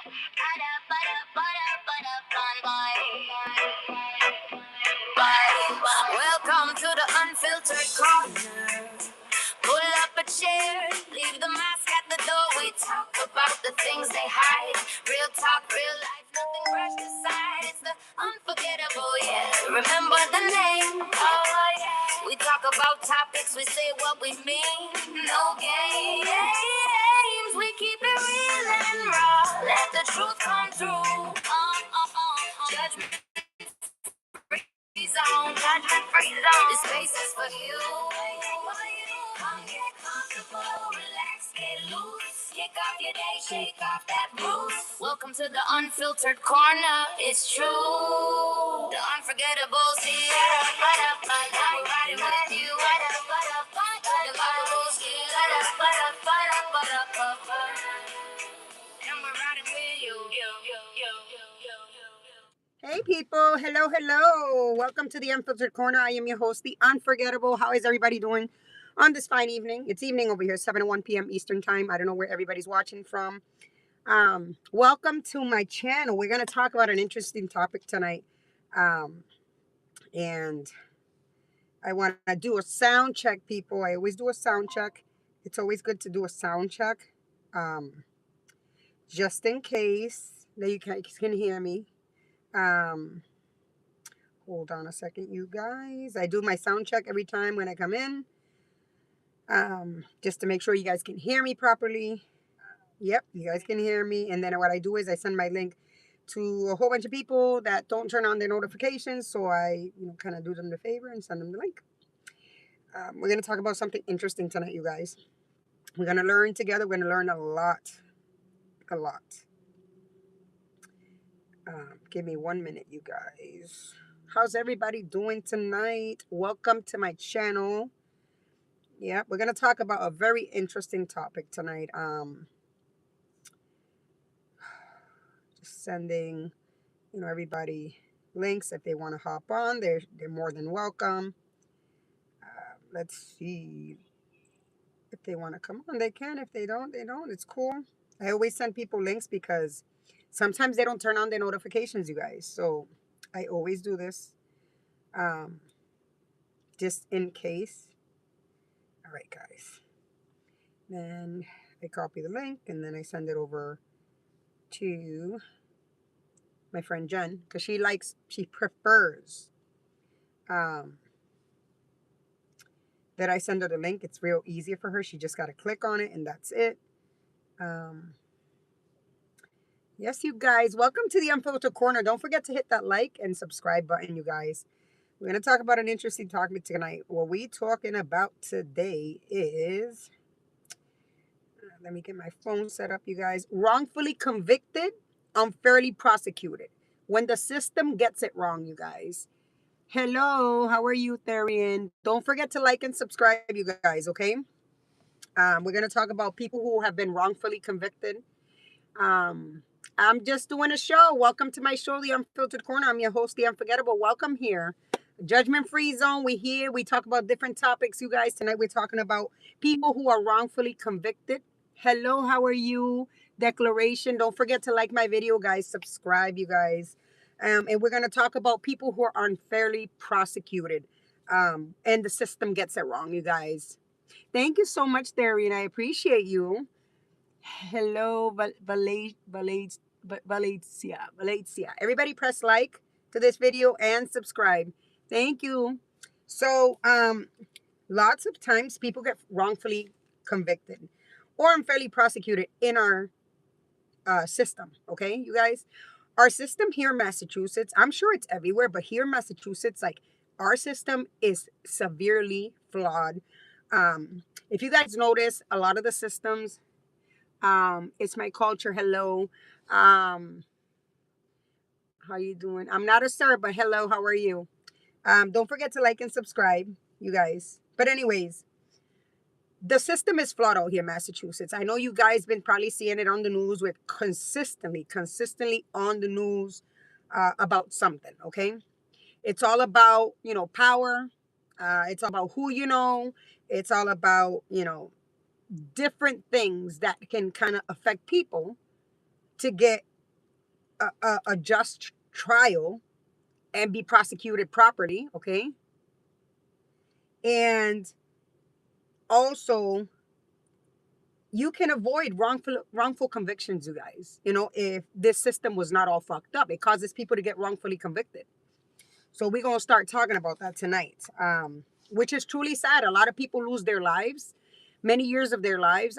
Welcome to the unfiltered corner. Pull up a chair, leave the mask at the door. We talk about the things they hide. Real talk, real life, nothing brushed aside. It's the unforgettable, yeah. Remember the name? Oh, yeah. We talk about topics, we say what we mean. No games, we keep it real and raw. Let the truth come through. Judgment free zone, judgment free zone. This space is for you. Come get comfortable, relax, get loose. Kick off your day, shake off that blues. Welcome to the unfiltered corner. It's true. The unforgettables here. I'm riding with you. The unforgettables here. And we're riding with you. Hey people, hello. Welcome to the Unfiltered Corner. I am your host, the Unforgettable. How is everybody doing on this fine evening? It's evening over here, 7:01 p.m. Eastern Time. I don't know where everybody's watching from. Welcome to my channel. We're going to talk about an interesting topic tonight. And I want to do a sound check, people. I always do a sound check. It's always good to do a sound check. Just in case that you can hear me. Hold on a second, you guys. I do my sound check every time when I come in, just to make sure you guys can hear me properly. Yep, you guys can hear me. And then what I do is I send my link to a whole bunch of people that don't turn on their notifications, so I kind of do them the favor and send them the link. We're going to talk about something interesting tonight, you guys. We're going to learn together. We're going to learn a lot. Give me 1 minute, you guys. How's everybody doing tonight? Welcome to my channel. Yeah, we're going to talk about a very interesting topic tonight. Just sending, everybody links. If they want to hop on, they're more than welcome. Let's see. If they want to come on, they can. If they don't, they don't. It's cool. I always send people links because sometimes they don't turn on their notifications, you guys. So I always do this. Just in case. All right, guys. Then I copy the link and then I send it over to my friend Jen because she prefers that I send her the link. It's real easy for her. She just got to click on it and that's it. Yes, you guys, welcome to the Unfiltered Corner. Don't forget to hit that like and subscribe button, you guys. We're going to talk about an interesting topic tonight. What we're talking about today is, let me get my phone set up, you guys. Wrongfully convicted, unfairly prosecuted. When the system gets it wrong, you guys. Hello, how are you, Therian? Don't forget to like and subscribe, you guys, okay? We're going to talk about people who have been wrongfully convicted. I'm just doing a show. Welcome to my show, The Unfiltered Corner. I'm your host, The Unforgettable. Welcome here. Judgment-free zone. We here. We talk about different topics, you guys. Tonight we're talking about people who are wrongfully convicted. Hello, how are you? Declaration. Don't forget to like my video, guys. Subscribe, you guys. And we're going to talk about people who are unfairly prosecuted. And the system gets it wrong, you guys. Thank you so much, Darian. I appreciate you. Hello, Valencia. Everybody press like to this video and subscribe. Thank you. So, lots of times people get wrongfully convicted or unfairly prosecuted in our system. Okay, you guys? Our system here in Massachusetts, I'm sure it's everywhere, but here in Massachusetts, like our system is severely flawed. If you guys notice, a lot of the systems, it's my culture. Hello. How you doing? I'm not a sir, but hello, how are you? Don't forget to like and subscribe, you guys. But anyways, the system is flawed out here in Massachusetts. I know you guys been probably seeing it on the news with consistently on the news about something, okay? It's all about, power. It's all about who you know. It's all about, different things that can kind of affect people to get a just trial and be prosecuted properly, okay? And also, you can avoid wrongful convictions, you guys. If this system was not all fucked up, it causes people to get wrongfully convicted. So we're gonna start talking about that tonight, which is truly sad. A lot of people lose their lives, many years of their lives.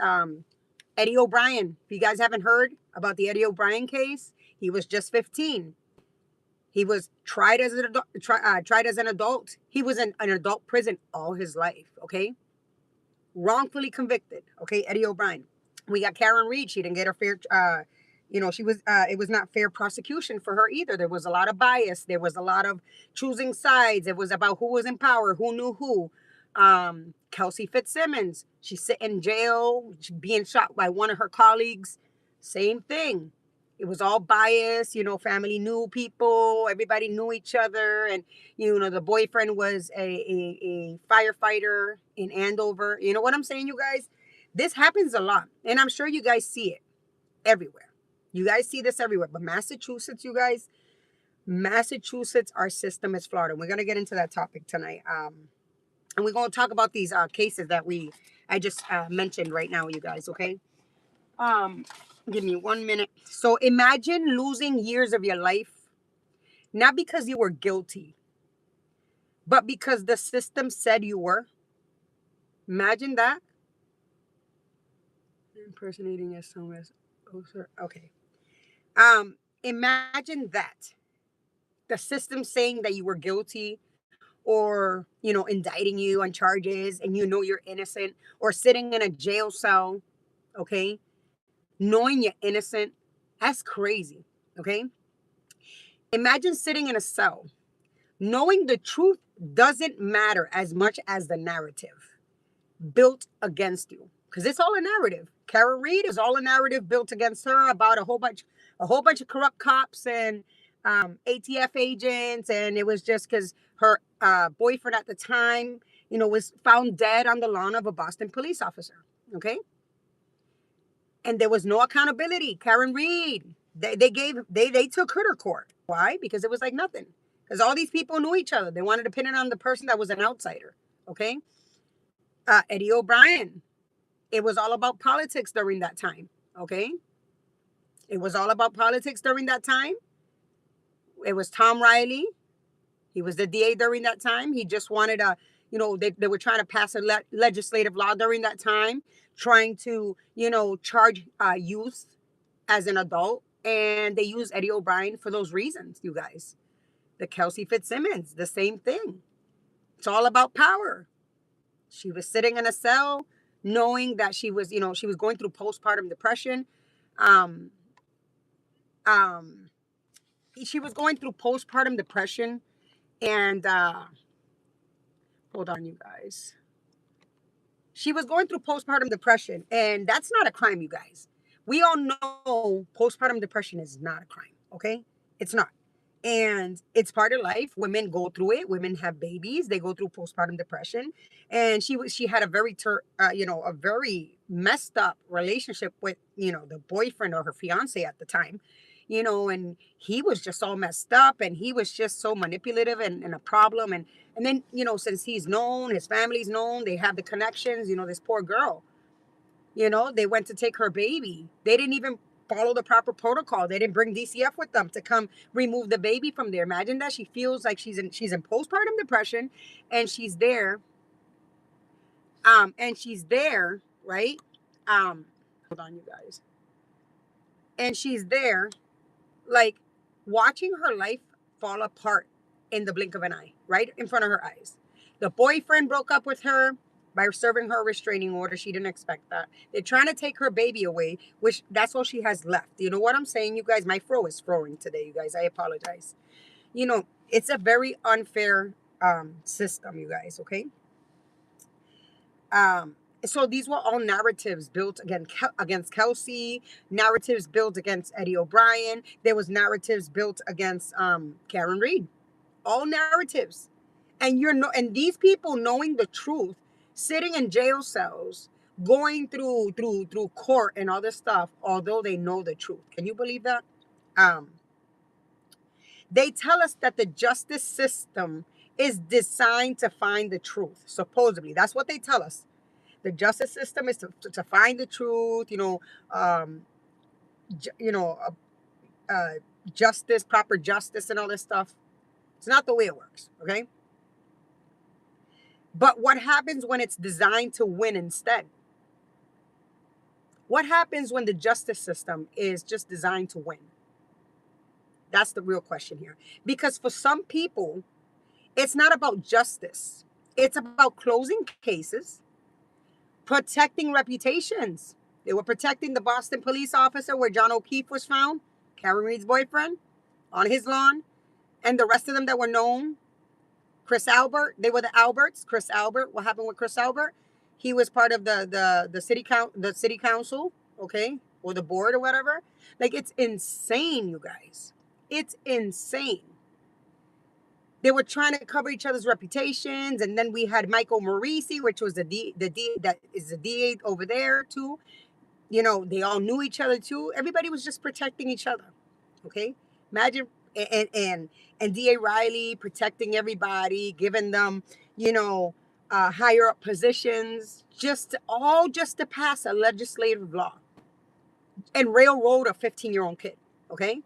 Eddie O'Brien, if you guys haven't heard about the Eddie O'Brien case, he was just 15. He was tried as an adult. Tried as an adult. He was in an adult prison all his life. Okay, wrongfully convicted. Okay, Eddie O'Brien. We got Karen Reed. She didn't get her fair. She was. It was not fair prosecution for her either. There was a lot of bias. There was a lot of choosing sides. It was about who was in power, who knew who. Kelsey Fitzsimmons. She's sitting in jail, being shot by one of her colleagues. Same thing. It was all bias. Family knew people. Everybody knew each other, and the boyfriend was a firefighter in Andover. You know what I'm saying, you guys? This happens a lot, and I'm sure you guys see it everywhere. You guys see this everywhere. But Massachusetts, you guys, Massachusetts, our system is flawed. And we're going to get into that topic tonight. And we're going to talk about these cases that I just mentioned right now, you guys, okay? Give me 1 minute. So imagine losing years of your life, not because you were guilty, but because the system said you were. Imagine that. Impersonating as some as, oh, sir. Okay. Imagine that. The system saying that you were guilty, or indicting you on charges and you're innocent, or sitting in a jail cell, okay, knowing you're innocent. That's crazy. Okay, imagine sitting in a cell knowing the truth doesn't matter as much as the narrative built against you, because it's all a narrative. Karen Reed is all a narrative built against her about a whole bunch of corrupt cops and ATF agents, and it was just because her boyfriend at the time, was found dead on the lawn of a Boston police officer. Okay, and there was no accountability. Karen Reed, they took her to court. Why? Because it was like nothing. Because all these people knew each other. They wanted to pin it on the person that was an outsider. Okay, Eddie O'Brien. It was all about politics during that time. Okay, it was all about politics during that time. It was Tom Riley. He was the DA during that time. He just wanted they were trying to pass a legislative law during that time, trying to, charge youth as an adult. And they used Eddie O'Brien for those reasons, you guys. The Kelsey Fitzsimmons, the same thing. It's all about power. She was sitting in a cell knowing that she was going through postpartum depression. Um, um, she was going through postpartum depression, and hold on, you guys. She was going through postpartum depression, and that's not a crime, you guys. We all know postpartum depression is not a crime, okay? It's not. And it's part of life. Women go through it. Women have babies. They go through postpartum depression. And she had a a very messed up relationship with, the boyfriend or her fiance at the time, and he was just all messed up, and he was just so manipulative and a problem. And then, since he's known, his family's known, they have the connections, this poor girl, they went to take her baby. They didn't even follow the proper protocol. They didn't bring DCF with them to come remove the baby from there. Imagine that. She feels like she's in postpartum depression, and she's there. Right? Hold on, you guys. And she's there, like, watching her life fall apart in the blink of an eye, right in front of her eyes. The boyfriend broke up with her by serving her a restraining order. She didn't expect that. They're trying to take her baby away, which that's all she has left. You know what I'm saying, you guys? My fro is throwing today, you guys. I apologize. It's a very unfair system, you guys, okay? So these were all narratives built against Kelsey, narratives built against Eddie O'Brien. There was narratives built against Karen Reed. All narratives. And and these people knowing the truth, sitting in jail cells, going through court and all this stuff, although they know the truth. Can you believe that? They tell us that the justice system is designed to find the truth. Supposedly, that's what they tell us. The justice system is to find the truth. Um, ju- you know, uh, justice, proper justice, and all this stuff. It's not the way it works. Okay. But what happens when it's designed to win instead? What happens when the justice system is just designed to win? That's the real question here. Because for some people, it's not about justice. It's about closing cases, protecting reputations. They were protecting the Boston police officer where John O'Keefe was found, Karen Reed's boyfriend, on his lawn, and the rest of them that were known. Chris Albert, they were the Alberts. Chris Albert, what happened with Chris Albert? He was part of the city council, okay, or the board or whatever. Like, it's insane, you guys. It's insane. They were trying to cover each other's reputations, and then we had Michael Morisi, which was the D that is the DA over there too. They all knew each other too. Everybody was just protecting each other. Okay, imagine and DA Riley protecting everybody, giving them higher up positions, just to pass a legislative law and railroad a 15-year-old kid. Okay,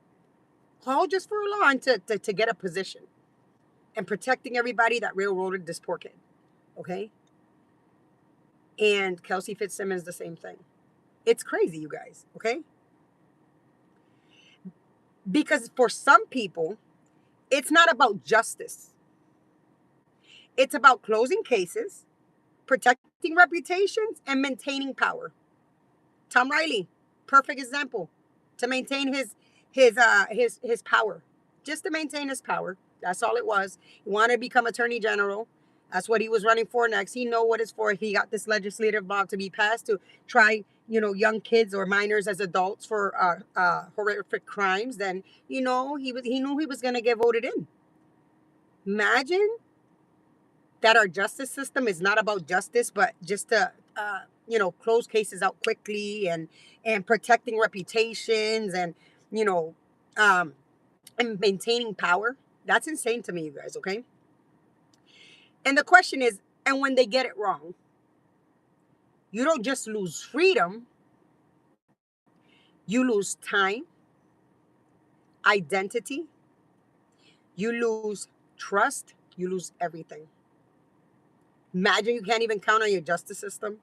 all just for a law and to get a position. And protecting everybody that railroaded this poor kid. Okay? And Kelsey Fitzsimmons, the same thing. It's crazy, you guys. Okay? Because for some people, it's not about justice. It's about closing cases, protecting reputations, and maintaining power. Tom Riley, perfect example. To maintain his power. Just to maintain his power. That's all it was. He wanted to become attorney general. That's what he was running for next. He know what it's for. He got this legislative law to be passed to try, young kids or minors as adults for horrific crimes. Then he knew he was going to get voted in. Imagine that our justice system is not about justice, but just to close cases out quickly and protecting reputations and you know um, and maintaining power. That's insane to me, you guys, okay? And the question is, and when they get it wrong, you don't just lose freedom, you lose time, identity, you lose trust, you lose everything. Imagine you can't even count on your justice system.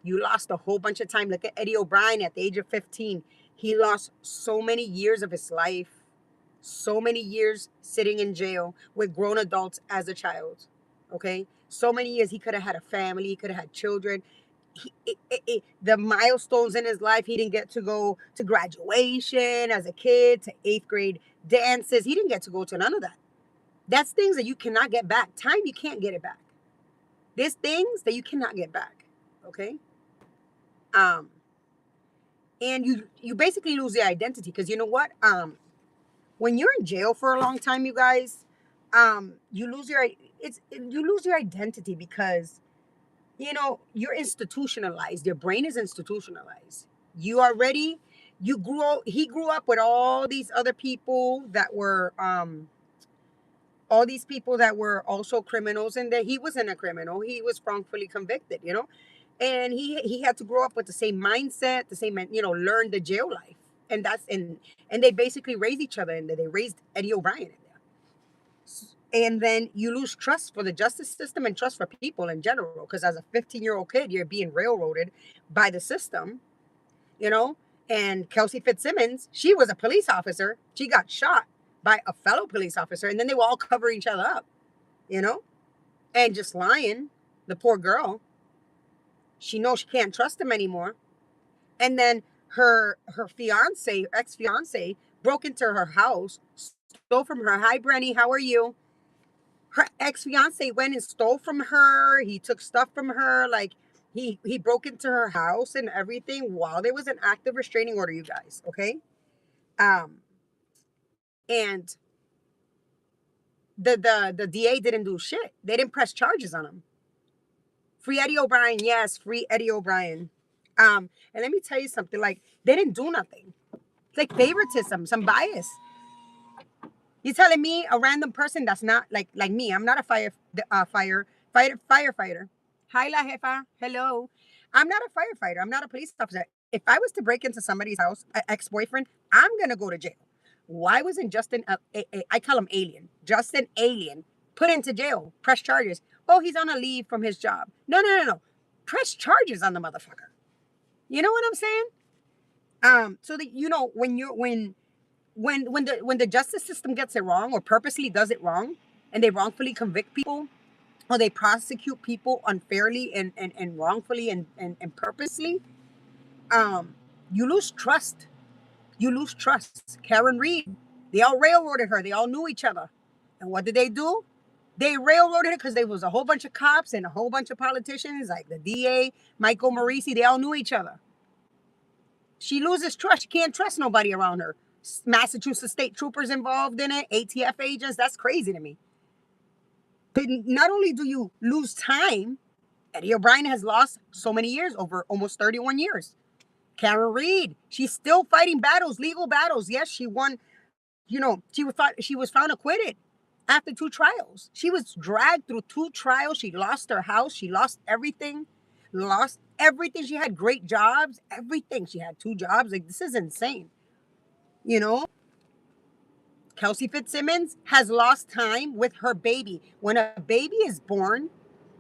You lost a whole bunch of time. Look at Eddie O'Brien at the age of 15. He lost so many years of his life, so many years sitting in jail with grown adults as a child. Okay? So many years he could have had a family, he could have had children. The milestones in his life, he didn't get to go to graduation as a kid, to 8th grade dances. He didn't get to go to none of that. That's things that you cannot get back. Time, you can't get it back. There's things that you cannot get back. Okay? Um, and you basically lose your identity because you know what? When you're in jail for a long time, you guys, you lose your identity because you're institutionalized. Your brain is institutionalized. He grew up with all these people that were also criminals, and that he wasn't a criminal. He was wrongfully convicted, and he had to grow up with the same mindset, the same, learn the jail life. And they basically raised each other, and they raised Eddie O'Brien in there. And then you lose trust for the justice system and trust for people in general, because as a 15-year-old kid, you're being railroaded by the system, you know. And Kelsey Fitzsimmons, she was a police officer. She got shot by a fellow police officer, and then they were all covering each other up, and just lying. The poor girl, she knows she can't trust him anymore. And then her ex-fiance, broke into her house, stole from her. Hi, Brenny, how are you? Her ex-fiance went and stole from her. He took stuff from her. Like, he broke into her house and everything while there was an active restraining order, you guys. Okay. Um, and the DA didn't do shit. They didn't press charges on him. Free Eddie O'Brien, yes, free Eddie O'Brien. And let me tell you something. Like, they didn't do nothing. It's like favoritism, some bias. You telling me a random person that's not like me? I'm not a firefighter. Hi, la jefa. Hello. I'm not a firefighter. I'm not a police officer. If I was to break into somebody's house, an ex-boyfriend, I'm gonna go to jail. Why wasn't Justin I call him Alien? Justin Alien put into jail, press charges. Oh, he's on a leave from his job. No, no, no, no. Press charges on the motherfucker. You know what I'm saying? So that you know when the justice system gets it wrong or purposely does it wrong, and they wrongfully convict people or they prosecute people unfairly and wrongfully and purposely, um, you lose trust. You lose trust. Karen Reed, they all railroaded her. They all knew each other. And what did they do? They railroaded her because there was a whole bunch of cops and a whole bunch of politicians like the DA, Michael Morisi. They all knew each other. She loses trust. She can't trust nobody around her. Massachusetts state troopers involved in it, ATF agents. That's crazy to me. But not only do you lose time, Eddie O'Brien has lost so many years, over almost 31 years. Karen Reed, she's still fighting battles, legal battles. Yes, she won. You know, she was found acquitted after 2 trials. She was dragged through 2 trials. She lost her house. She lost everything. Lost everything. She had great jobs. Everything. She had 2 jobs. Like, this is insane. You know, Kelsey Fitzsimmons has lost time with her baby. When a baby is born,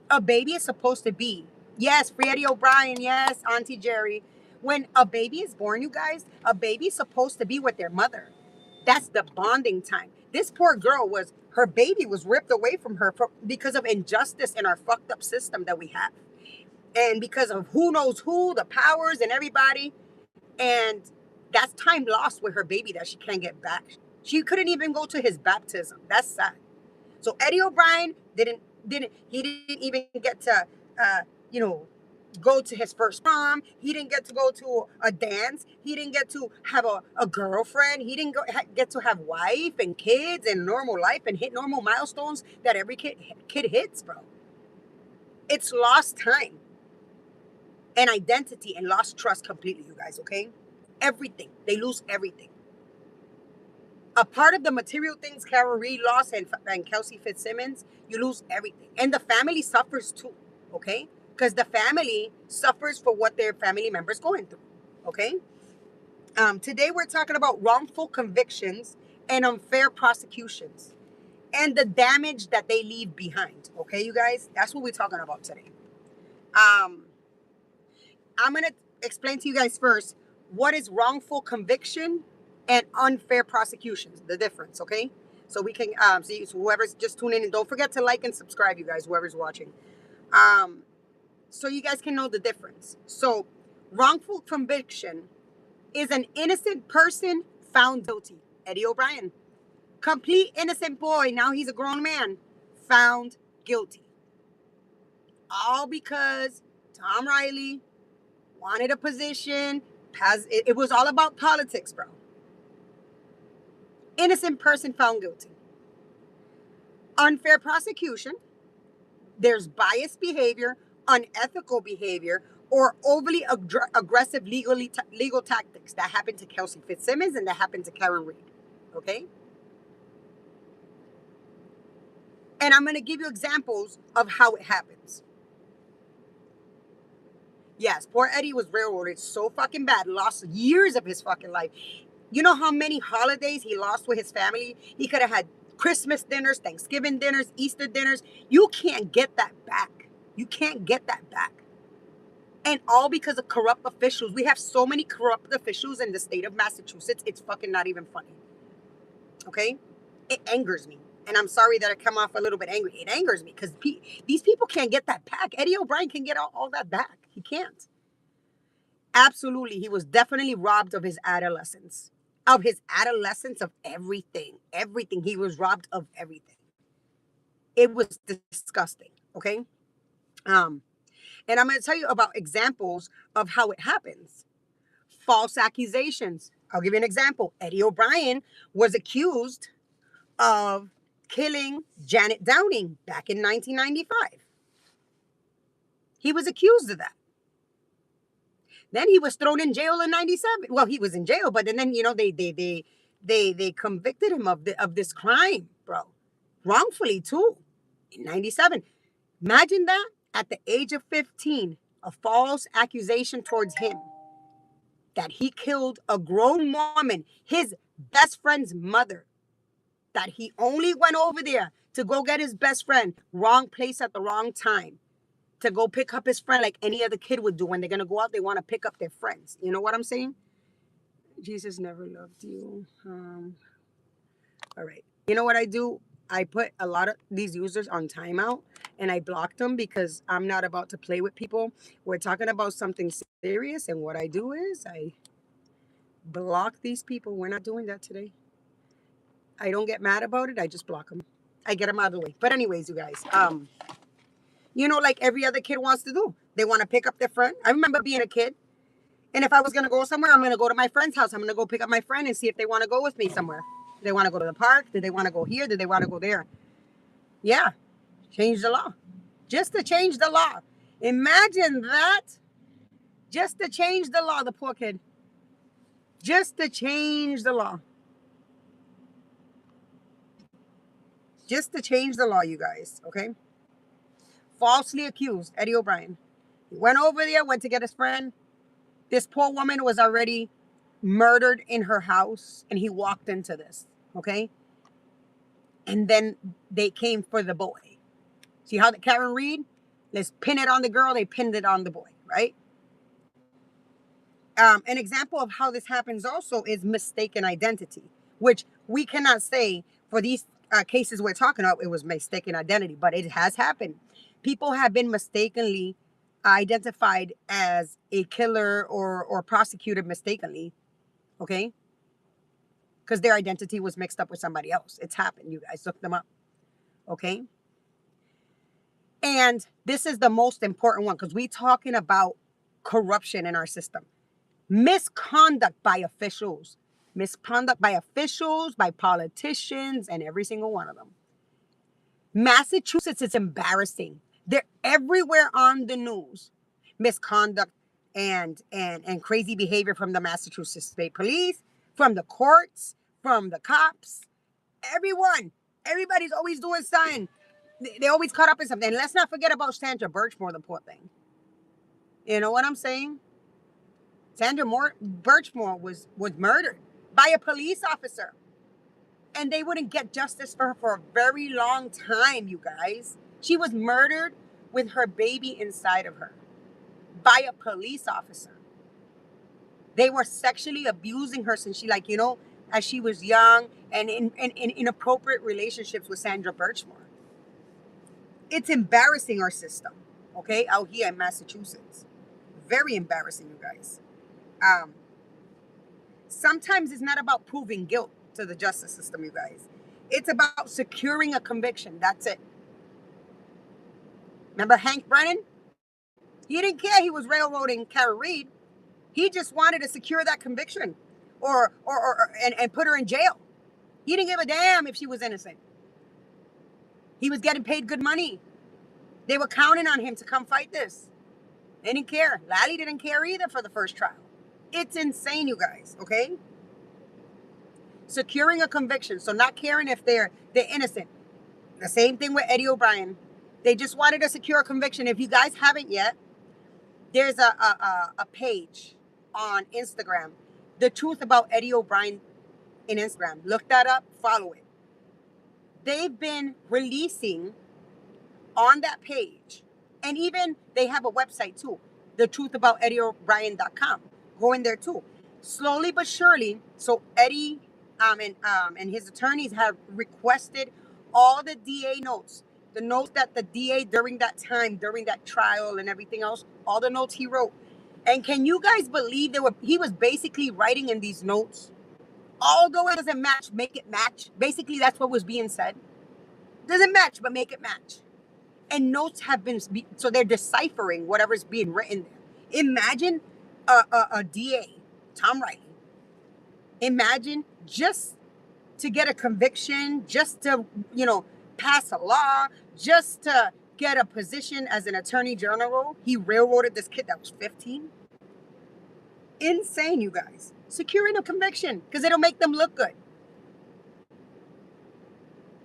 a baby is supposed to be. Yes, free Eddie O'Brien. Yes, Auntie Jerry. When a baby is born, you guys, a baby is supposed to be with their mother. That's the bonding time. This poor girl her baby was ripped away from her because of injustice in our fucked up system that we have. And because of who knows who, the powers and everybody. And that's time lost with her baby that she can't get back. She couldn't even go to his baptism. That's sad. So Eddie O'Brien didn't even get to uh, you know go to his first prom. He didn't get to go to a dance. He didn't get to have a girlfriend. He didn't get to have wife and kids and normal life and hit normal milestones that every kid hits, bro. It's lost time and identity and lost trust completely, you guys, okay? Everything. They lose everything. A part of the material things Karen Reed lost and Kelsey Fitzsimmons, you lose everything. And the family suffers too, okay? Because the family suffers for what their family members going through, okay? Today we're talking about wrongful convictions and unfair prosecutions and the damage that they leave behind, okay, you guys? That's what we're talking about today. I'm going to explain to you guys first what is wrongful conviction and unfair prosecutions, the difference, okay? So we can see, so whoever's just tuning in, don't forget to like and subscribe, you guys, whoever's watching, so you guys can know the difference. So wrongful conviction is an innocent person found guilty. Eddie O'Brien, complete innocent boy, now he's a grown man, found guilty, all because Tom Riley wanted a position. It was all about politics, bro. Innocent person found guilty. Unfair prosecution, there's biased behavior, unethical behavior, or overly aggressive legal tactics that happened to Kelsey Fitzsimmons and that happened to Karen Reed. Okay? And I'm going to give you examples of how it happens. Yes, poor Eddie was railroaded so fucking bad, lost years of his fucking life. You know how many holidays he lost with his family? He could have had Christmas dinners, Thanksgiving dinners, Easter dinners. You can't get that back. You can't get that back. And all because of corrupt officials. We have so many corrupt officials in the state of Massachusetts. It's fucking not even funny. Okay? It angers me. And I'm sorry that I come off a little bit angry. It angers me because these people can't get that back. Eddie O'Brien can get all that back. He can't. Absolutely. He was definitely robbed of his adolescence. Of everything. Everything. He was robbed of everything. It was disgusting. Okay? And I'm going to tell you about examples of how it happens. False accusations. I'll give you an example. Eddie O'Brien was accused of killing Janet Downing back in 1995. He was accused of that. Then he was thrown in jail in 97. Well, he was in jail, but then they convicted him of this crime, bro. Wrongfully too. In 97. Imagine that at the age of 15, a false accusation towards him that he killed a grown woman, his best friend's mother, that he only went over there to go get his best friend, wrong place at the wrong time, to go pick up his friend like any other kid would do. When they're going to go out, they want to pick up their friends. You know what I'm saying? Jesus never loved you. All right. You know what I do? I put a lot of these users on timeout and I blocked them because I'm not about to play with people. We're talking about something serious, and what I do is I block these people. We're not doing that today. I don't get mad about it. I just block them. I get them out of the way. But anyways, you guys, like every other kid wants to do. They want to pick up their friend. I remember being a kid, and if I was going to go somewhere, I'm going to go to my friend's house. I'm going to go pick up my friend and see if they want to go with me somewhere. Do they want to go to the park? Do they want to go here? Do they want to go there? Yeah, change the law. Just to change the law. Imagine that. Just to change the law, the poor kid. Just to change the law. Just to change the law, you guys, okay? Falsely accused, Eddie O'Brien. He went over there, went to get his friend. This poor woman was already murdered in her house, and he walked into this, okay? And then they came for the boy. See how the Karen Reed? Let's pin it on the girl. They pinned it on the boy, right? An example of how this happens also is mistaken identity, which we cannot say for these cases we're talking about, it was mistaken identity, but it has happened. People have been mistakenly identified as a killer or prosecuted mistakenly, okay? Because their identity was mixed up with somebody else. It's happened. You guys look them up, okay? And this is the most important one because we're talking about corruption in our system. Misconduct by officials. Misconduct by officials, by politicians, and every single one of them. Massachusetts is embarrassing. They're everywhere on the news. Misconduct and crazy behavior from the Massachusetts State Police, from the courts, from the cops. Everyone. Everybody's always doing something. They always caught up in something. And let's not forget about Sandra Birchmore, the poor thing. You know what I'm saying? Sandra Birchmore was murdered by a police officer. And they wouldn't get justice for her for a very long time, you guys. She was murdered with her baby inside of her by a police officer. They were sexually abusing her since as she was young and in inappropriate relationships with Sandra Birchmore. It's embarrassing, our system, okay, out here in Massachusetts. Very embarrassing, you guys. Sometimes it's not about proving guilt to the justice system, you guys. It's about securing a conviction. That's it. Remember Hank Brennan? He didn't care he was railroading Karen Reed. He just wanted to secure that conviction and put her in jail. He didn't give a damn if she was innocent. He was getting paid good money. They were counting on him to come fight this. They didn't care. Lally didn't care either for the first trial. It's insane, you guys, okay? Securing a conviction. So not caring if they're innocent. The same thing with Eddie O'Brien. They just wanted to secure a conviction. If you guys haven't yet, there's a page on Instagram. The Truth About Eddie O'Brien in Instagram. Look that up. Follow it. They've been releasing on that page. And even they have a website too. thetruthabouteddieobrien.com. Go in there too. Slowly but surely. So Eddie and his attorneys have requested all the DA notes. The notes that the DA during that time, during that trial and everything else, all the notes he wrote. And can you guys believe he was basically writing in these notes? Although it doesn't match, make it match. Basically, that's what was being said. Doesn't match, but make it match. And notes have been, so they're deciphering whatever's being written there. Imagine a DA, Tom Riley. Imagine just to get a conviction, just to, pass a law, just to get a position as an attorney general. He railroaded this kid that was 15. Insane, you guys. Securing a conviction because it'll make them look good.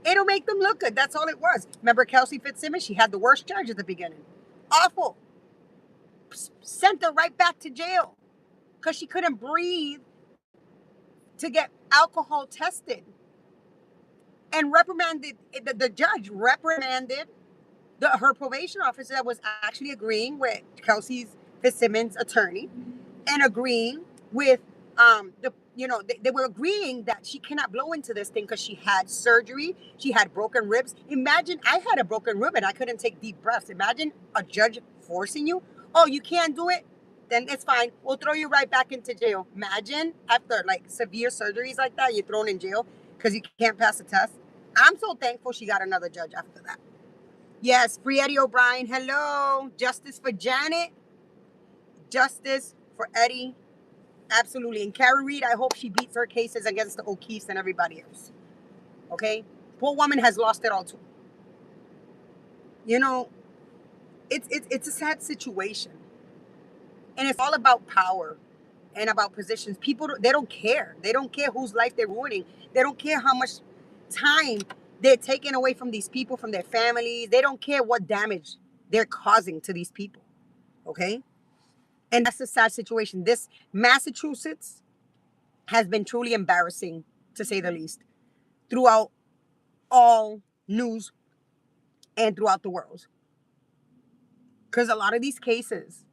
It'll make them look good. That's all it was. Remember Kelsey Fitzsimmons? She had the worst charge at the beginning. Awful. Sent her right back to jail because she couldn't breathe to get alcohol tested. And reprimanded, the judge reprimanded her probation officer that was actually agreeing with Kelsey Fitzsimmons' attorney and agreeing with they were agreeing that she cannot blow into this thing because she had surgery, she had broken ribs. Imagine I had a broken rib and I couldn't take deep breaths. Imagine a judge forcing you. Oh, you can't do it? Then it's fine. We'll throw you right back into jail. Imagine after like severe surgeries like that, you're thrown in jail because you can't pass a test. I'm so thankful she got another judge after that. Yes, free Eddie O'Brien. Hello. Justice for Janet. Justice for Eddie. Absolutely. And Karen Reed, I hope she beats her cases against the O'Keefes and everybody else. Okay? Poor woman has lost it all too. You know, it's a sad situation. And it's all about power and about positions. People, they don't care. They don't care whose life they're ruining. They don't care how much time they're taking away from these people, from their families. They don't care what damage they're causing to these people. Okay? And that's a sad situation. This Massachusetts has been truly embarrassing, to say the least, throughout all news and throughout the world. Because a lot of these cases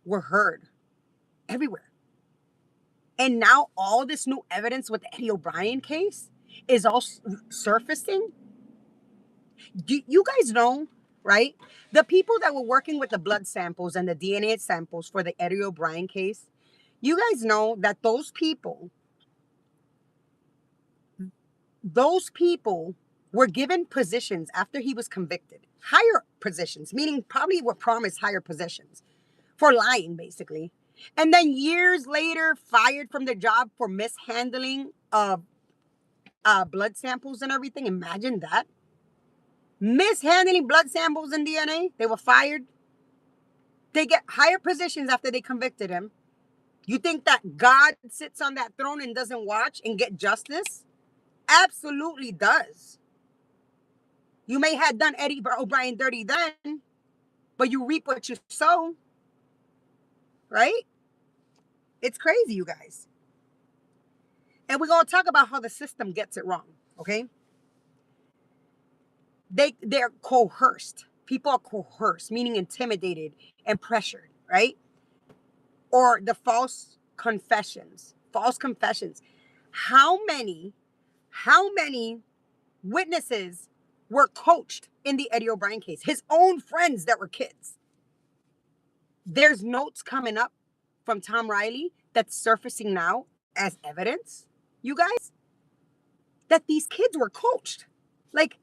were heard everywhere. And now all this new evidence with the Eddie O'Brien case is all surfacing. Do you guys know, right? The people that were working with the blood samples and the DNA samples for the Eddie O'Brien case, you guys know that those people were given positions after he was convicted. Higher positions, meaning probably were promised higher positions for lying, basically. And then years later, fired from their job for mishandling of blood samples and everything. Imagine that. Mishandling blood samples and DNA. They were fired. They get higher positions after they convicted him. You think that God sits on that throne and doesn't watch and get justice? Absolutely does. You may have done Eddie O'Brien dirty then, but you reap what you sow. Right? It's crazy, you guys. And we're going to talk about how the system gets it wrong. Okay? They're coerced. People are coerced, meaning intimidated and pressured, right? Or the false confessions. False confessions. How many witnesses were coached in the Eddie O'Brien case? His own friends that were kids. There's notes coming up from Tom Riley that's surfacing now as evidence, you guys, that these kids were coached. Like,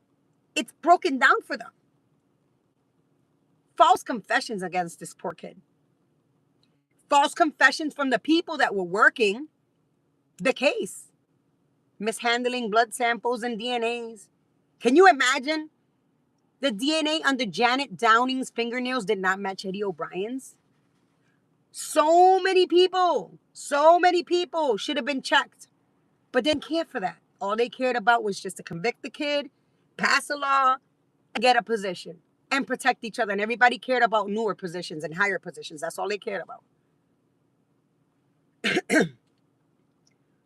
it's broken down for them. False confessions against this poor kid. False confessions from the people that were working the case. Mishandling blood samples and DNAs. Can you imagine? The DNA under Janet Downing's fingernails did not match Eddie O'Brien's. So many people should have been checked, but didn't care for that. All they cared about was just to convict the kid, pass a law, and get a position, and protect each other. And everybody cared about newer positions and higher positions. That's all they cared about.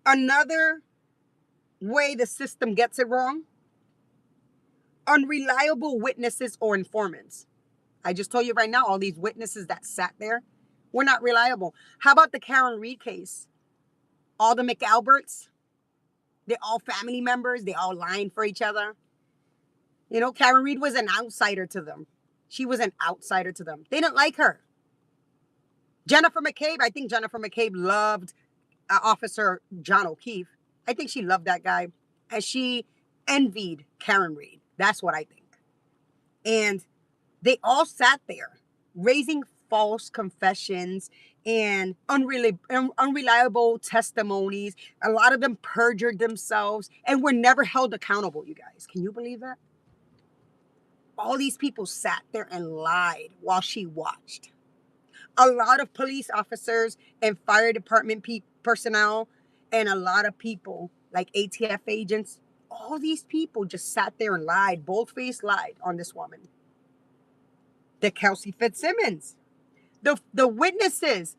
Another way the system gets it wrong: unreliable witnesses or informants. I just told you right now, all these witnesses that sat there were not reliable. How about the Karen Reed case? All the McAlberts, they're all family members. They all lying for each other. You know, Karen Reed was an outsider to them. She was an outsider to them. They didn't like her. Jennifer McCabe, I think Jennifer McCabe loved Officer John O'Keefe. I think she loved that guy. And she envied Karen Reed. That's what I think. And they all sat there raising false confessions and unreliable testimonies. A lot of them perjured themselves and were never held accountable, you guys. Can you believe that? All these people sat there and lied while she watched. A lot of police officers and fire department personnel and a lot of people like ATF agents, all these people just sat there and lied, bold-faced lied on this woman. The Kelsey Fitzsimmons, the witnesses,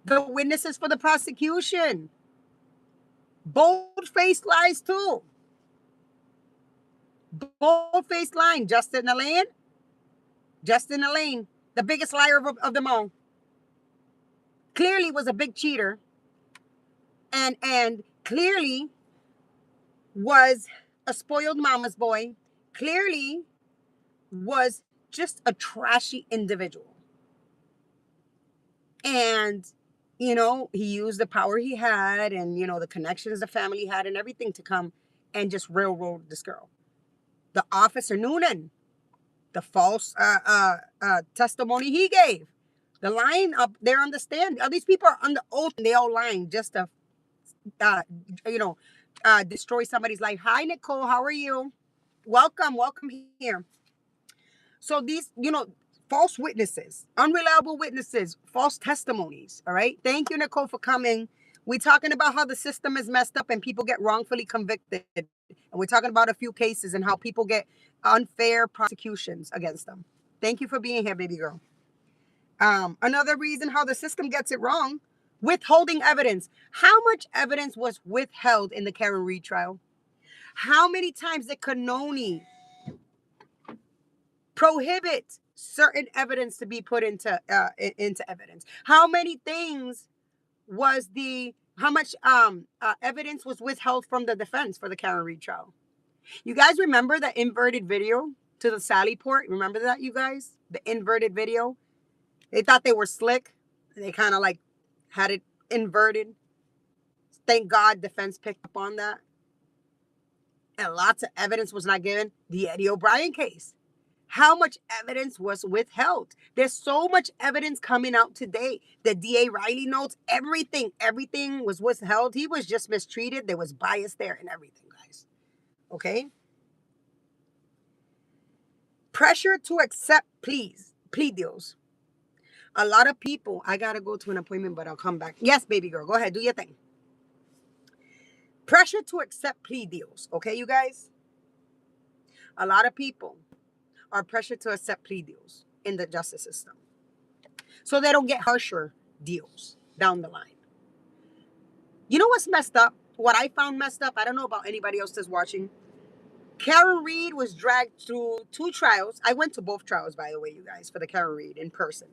for the prosecution, bold-faced lies too. Bold-faced lying. Justin Elaine, the biggest liar of them all, clearly was a big cheater, and clearly was a spoiled mama's boy, clearly was just a trashy individual. And, he used the power he had and, the connections the family had and everything to come and just railroad this girl. The officer Noonan, the false testimony he gave, the lying up there on the stand. All these people are under oath and they all lying just to, destroy somebody's life. Hi, Nicole. How are you? Welcome here. So these, false witnesses, unreliable witnesses, false testimonies. All right. Thank you, Nicole, for coming. We're talking about how the system is messed up and people get wrongfully convicted. And we're talking about a few cases and how people get unfair prosecutions against them. Thank you for being here, baby girl. Another reason how the system gets it wrong, withholding evidence. How much evidence was withheld in the Karen Reed trial? How many times did Canoni prohibit certain evidence to be put into evidence? How many things was how much evidence was withheld from the defense for the Karen Reed trial? You guys remember the inverted video to the Sally Port? Remember that, you guys? The inverted video? They thought they were slick. They kind of like had it inverted. Thank God defense picked up on that. And lots of evidence was not given. The Eddie O'Brien case. How much evidence was withheld? There's so much evidence coming out today. The DA Riley notes, everything was withheld. He was just mistreated. There was bias there and everything, guys. Okay? Pressure to accept plea deals. A lot of people, I got to go to an appointment, but I'll come back. Yes, baby girl, go ahead, do your thing. Pressure to accept plea deals. Okay, you guys? A lot of people are pressured to accept plea deals in the justice system so they don't get harsher deals down the line. You know what's messed up? What I found messed up, I don't know about anybody else that's watching. Karen Reed was dragged through 2 trials. I went to both trials, by the way, you guys, for the Karen Reed in person.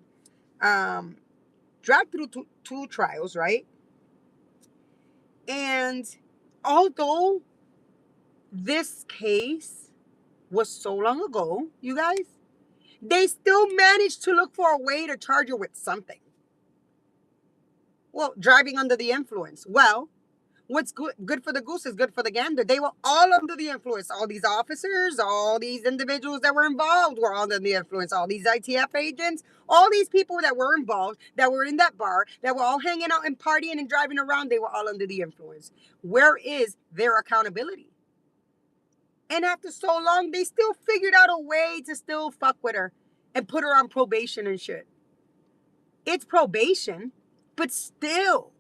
Dragged through two trials, right? And although this case was so long ago, you guys, they still managed to look for a way to charge her with something. Well, driving under the influence. Well, what's good for the goose is good for the gander. They were all under the influence. All these officers, all these individuals that were involved were all under the influence. All these ITF agents, all these people that were involved, that were in that bar, that were all hanging out and partying and driving around, they were all under the influence. Where is their accountability? And after so long, they still figured out a way to still fuck with her and put her on probation and shit. It's probation, but still.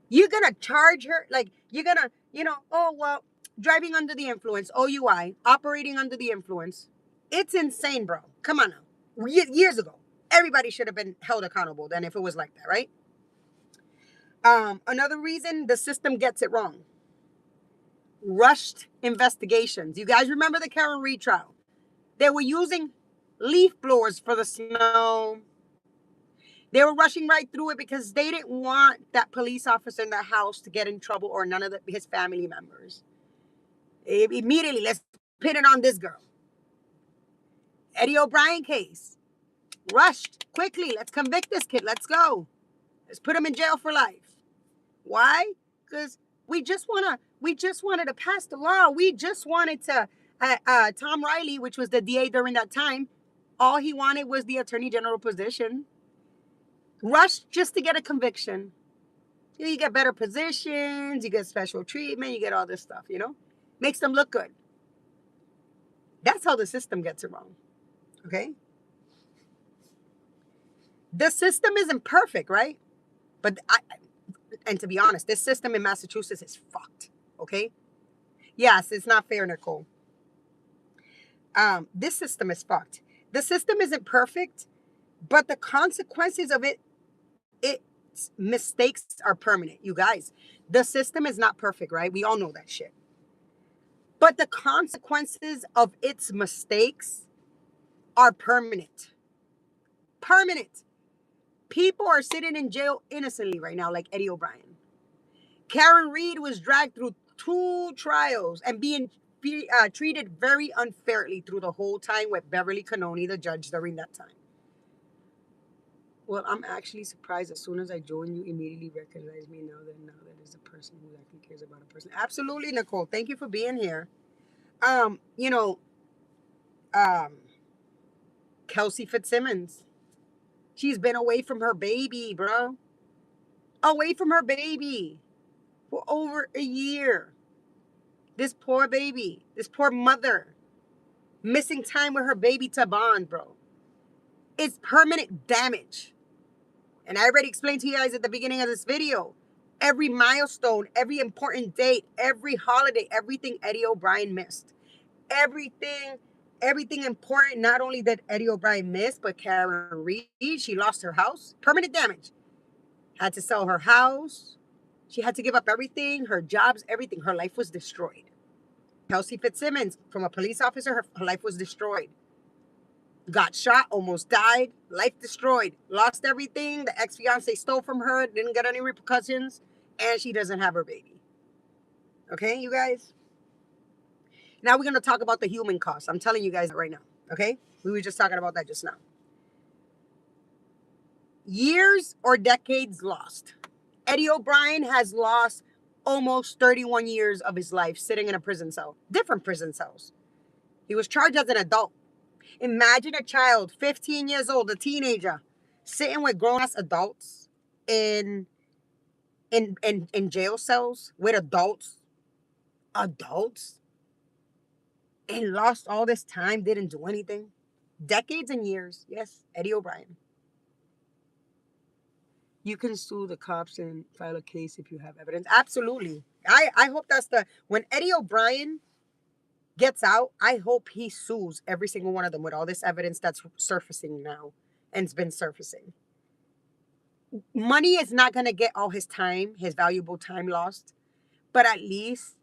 You're going to charge her, like, you're going to, driving under the influence, OUI, operating under the influence. It's insane, bro. Come on now. Years ago, everybody should have been held accountable then if it was like that, right? Another reason the system gets it wrong. Rushed investigations. You guys remember the Karen Reed trial? They were using leaf blowers for the snow. They were rushing right through it because they didn't want that police officer in the house to get in trouble or none of his family members. Immediately, let's pin it on this girl. Eddie O'Brien case. Rushed quickly. Let's convict this kid. Let's go. Let's put him in jail for life. Why? Because we just wanted to pass the law. We just wanted to, Tom Riley, which was the DA during that time, all he wanted was the attorney general position. Rushed just to get a conviction. You get better positions, you get special treatment, you get all this stuff, Makes them look good. That's how the system gets it wrong. Okay? The system isn't perfect, right? But and to be honest, this system in Massachusetts is fucked. Okay. Yes, it's not fair, Nicole. This system is fucked. The system isn't perfect, but the consequences of its mistakes are permanent. You guys, the system is not perfect, right? We all know that shit. But the consequences of its mistakes are permanent. Permanent. People are sitting in jail innocently right now, like Eddie O'Brien. Karen Reed was dragged through 2 trials and being treated very unfairly through the whole time with Beverly Cannoni, the judge, during that time. Well, I'm actually surprised. As soon as I joined, you immediately recognized me. Now that is a person who actually cares about a person. Absolutely, Nicole. Thank you for being here. Um, you know, um, Kelsey Fitzsimmons. She's been away from her baby, bro. Away from her baby for over a year. This poor baby, this poor mother, missing time with her baby to bond, bro. It's permanent damage. And I already explained to you guys at the beginning of this video. Every milestone, every important date, every holiday, everything Eddie O'Brien missed. Everything, everything important, not only that Eddie O'Brien missed, but Karen Reed, she lost her house. Permanent damage. Had to sell her house. She had to give up everything, her jobs, everything. Her life was destroyed. Kelsey Fitzsimmons, from a police officer, her life was destroyed. Got shot, almost died, life destroyed, lost everything. The ex-fiance stole from her, didn't get any repercussions, and she doesn't have her baby. Okay, you guys? Now we're going to talk about the human cost. I'm telling you guys right now, okay? We were just talking about that just now. Years or decades lost. Eddie O'Brien has lost almost 31 years of his life sitting in a prison cell, different prison cells. He was charged as an adult. Imagine a child, 15 years old, a teenager, sitting with grown-ass adults in in jail cells with adults, and lost all this time, didn't do anything. Decades and years. Yes, Eddie O'Brien. You can sue the cops and file a case if you have evidence. Absolutely. I hope that's when Eddie O'Brien gets out, I hope he sues every single one of them with all this evidence that's surfacing now and it's been surfacing. Money is not going to get all his time, his valuable time lost, but at least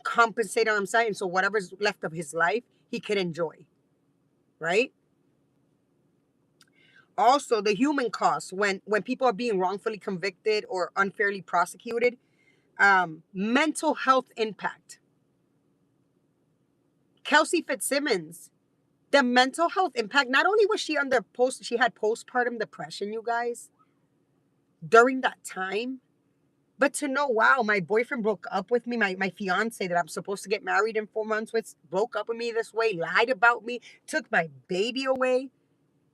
compensate on himself. So whatever's left of his life, he can enjoy, right? Also, the human cost when people are being wrongfully convicted or unfairly prosecuted, mental health impact. Kelsey Fitzsimmons, the mental health impact. Not only was she she had postpartum depression, you guys, during that time. But to know, wow, my boyfriend broke up with me, my fiance that I'm supposed to get married in 4 months with, broke up with me this way, lied about me, took my baby away.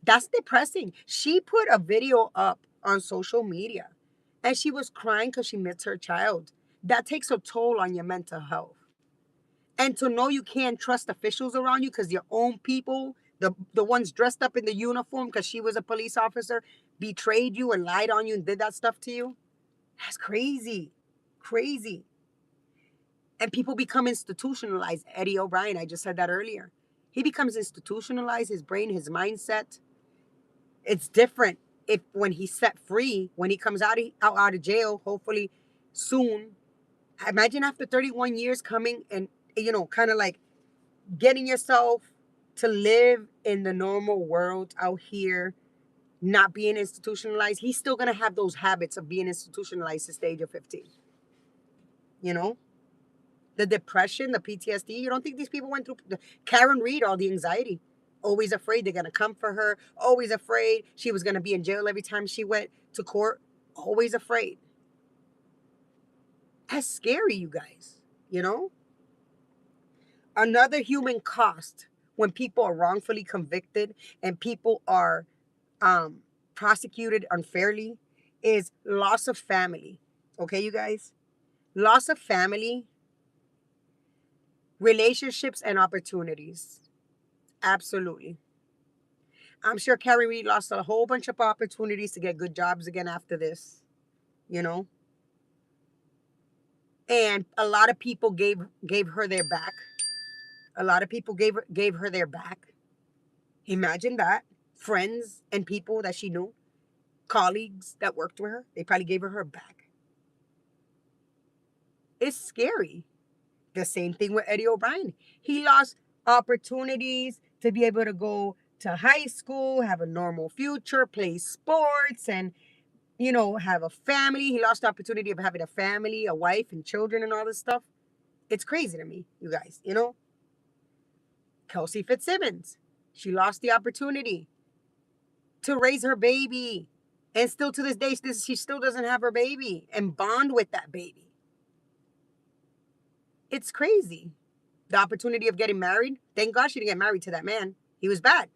That's depressing. She put a video up on social media and she was crying because she missed her child. That takes a toll on your mental health. And to know you can't trust officials around you because your own people, the ones dressed up in the uniform because she was a police officer, betrayed you and lied on you and did that stuff to you. That's crazy. Crazy. And people become institutionalized. Eddie O'Brien, I just said that earlier. He becomes institutionalized, his brain, his mindset. It's different if when he's set free, when he comes out of jail, hopefully soon. Imagine after 31 years coming and, kind of like getting yourself to live in the normal world out here, not being institutionalized. He's still going to have those habits of being institutionalized since the age of 15. You know? The depression, the PTSD. You don't think these people went through Karen Reed, all the anxiety? Always afraid they're going to come for her. Always afraid she was going to be in jail every time she went to court. Always afraid. That's scary, you guys. You know? Another human cost when people are wrongfully convicted and people are prosecuted unfairly is loss of family. Okay, you guys? Loss of family, relationships, and opportunities. Absolutely. I'm sure Karen Reed lost a whole bunch of opportunities to get good jobs again after this, you know. And a lot of people gave her their back. A lot of people gave her their back. Imagine that. Friends and people that she knew, colleagues that worked with her, they probably gave her back. It's scary. The same thing with Eddie O'Brien. He lost opportunities to be able to go to high school, have a normal future, play sports, and have a family. He lost the opportunity of having a family, a wife, and children, and all this stuff. It's crazy to me, you guys. Kelsey Fitzsimmons, she lost the opportunity to raise her baby, and still to this day, she still doesn't have her baby and bond with that baby. It's crazy. The opportunity of getting married. Thank God she didn't get married to that man. He was bad.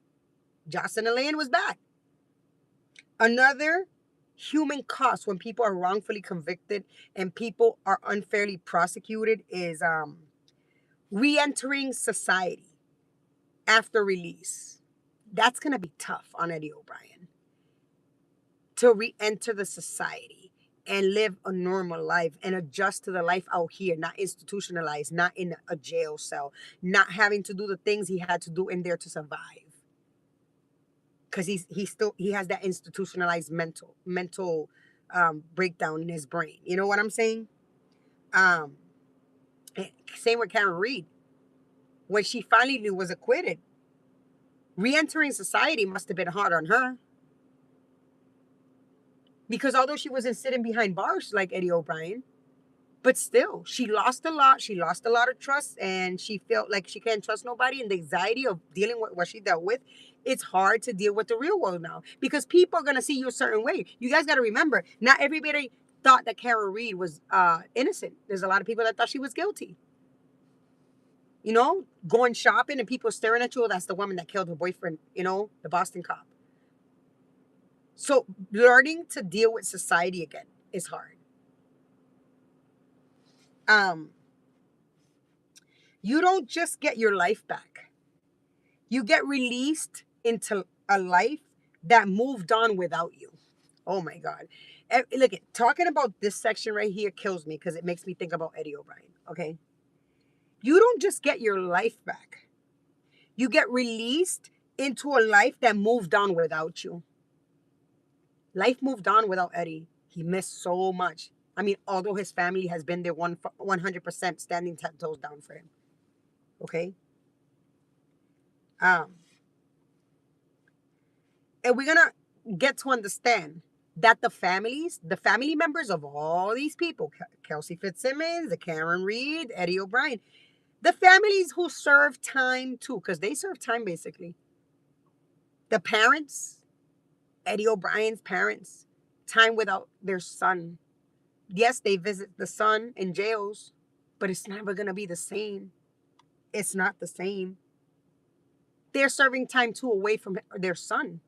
Jocelyn Elaine was bad. Another human cost when people are wrongfully convicted and people are unfairly prosecuted is re-entering society after release. That's going to be tough on Eddie O'Brien to re-enter the society and live a normal life and adjust to the life out here, not institutionalized, not in a jail cell, not having to do the things he had to do in there to survive. Because he has that institutionalized mental breakdown in his brain. You know what I'm saying? Same with Karen Reed. When she finally was acquitted, re-entering society must have been hard on her. Because although she wasn't sitting behind bars like Eddie O'Brien, but still, she lost a lot. She lost a lot of trust, and she felt like she can't trust nobody. And the anxiety of dealing with what she dealt with, it's hard to deal with the real world now because people are gonna see you a certain way. You guys got to remember, not everybody thought that Karen Reed was innocent. There's a lot of people that thought she was guilty. Going shopping and people staring at you. That's the woman that killed her boyfriend. The Boston cop. So learning to deal with society again is hard. You don't just get your life back. You get released into a life that moved on without you. Oh my God. Look, talking about this section right here kills me because it makes me think about Eddie O'Brien. Okay. You don't just get your life back. You get released into a life that moved on without you. Life moved on without Eddie. He missed so much. I mean, although his family has been there 100% standing 10 toes down for him. Okay? And we're going to get to understand that the family members of all these people, Kelsey Fitzsimmons, the Karen Reed, Eddie O'Brien, the families who serve time too, because they serve time basically. The parents, Eddie O'Brien's parents, time without their son. Yes, they visit the son in jails, but it's never going to be the same. It's not the same. They're serving time too away from their son.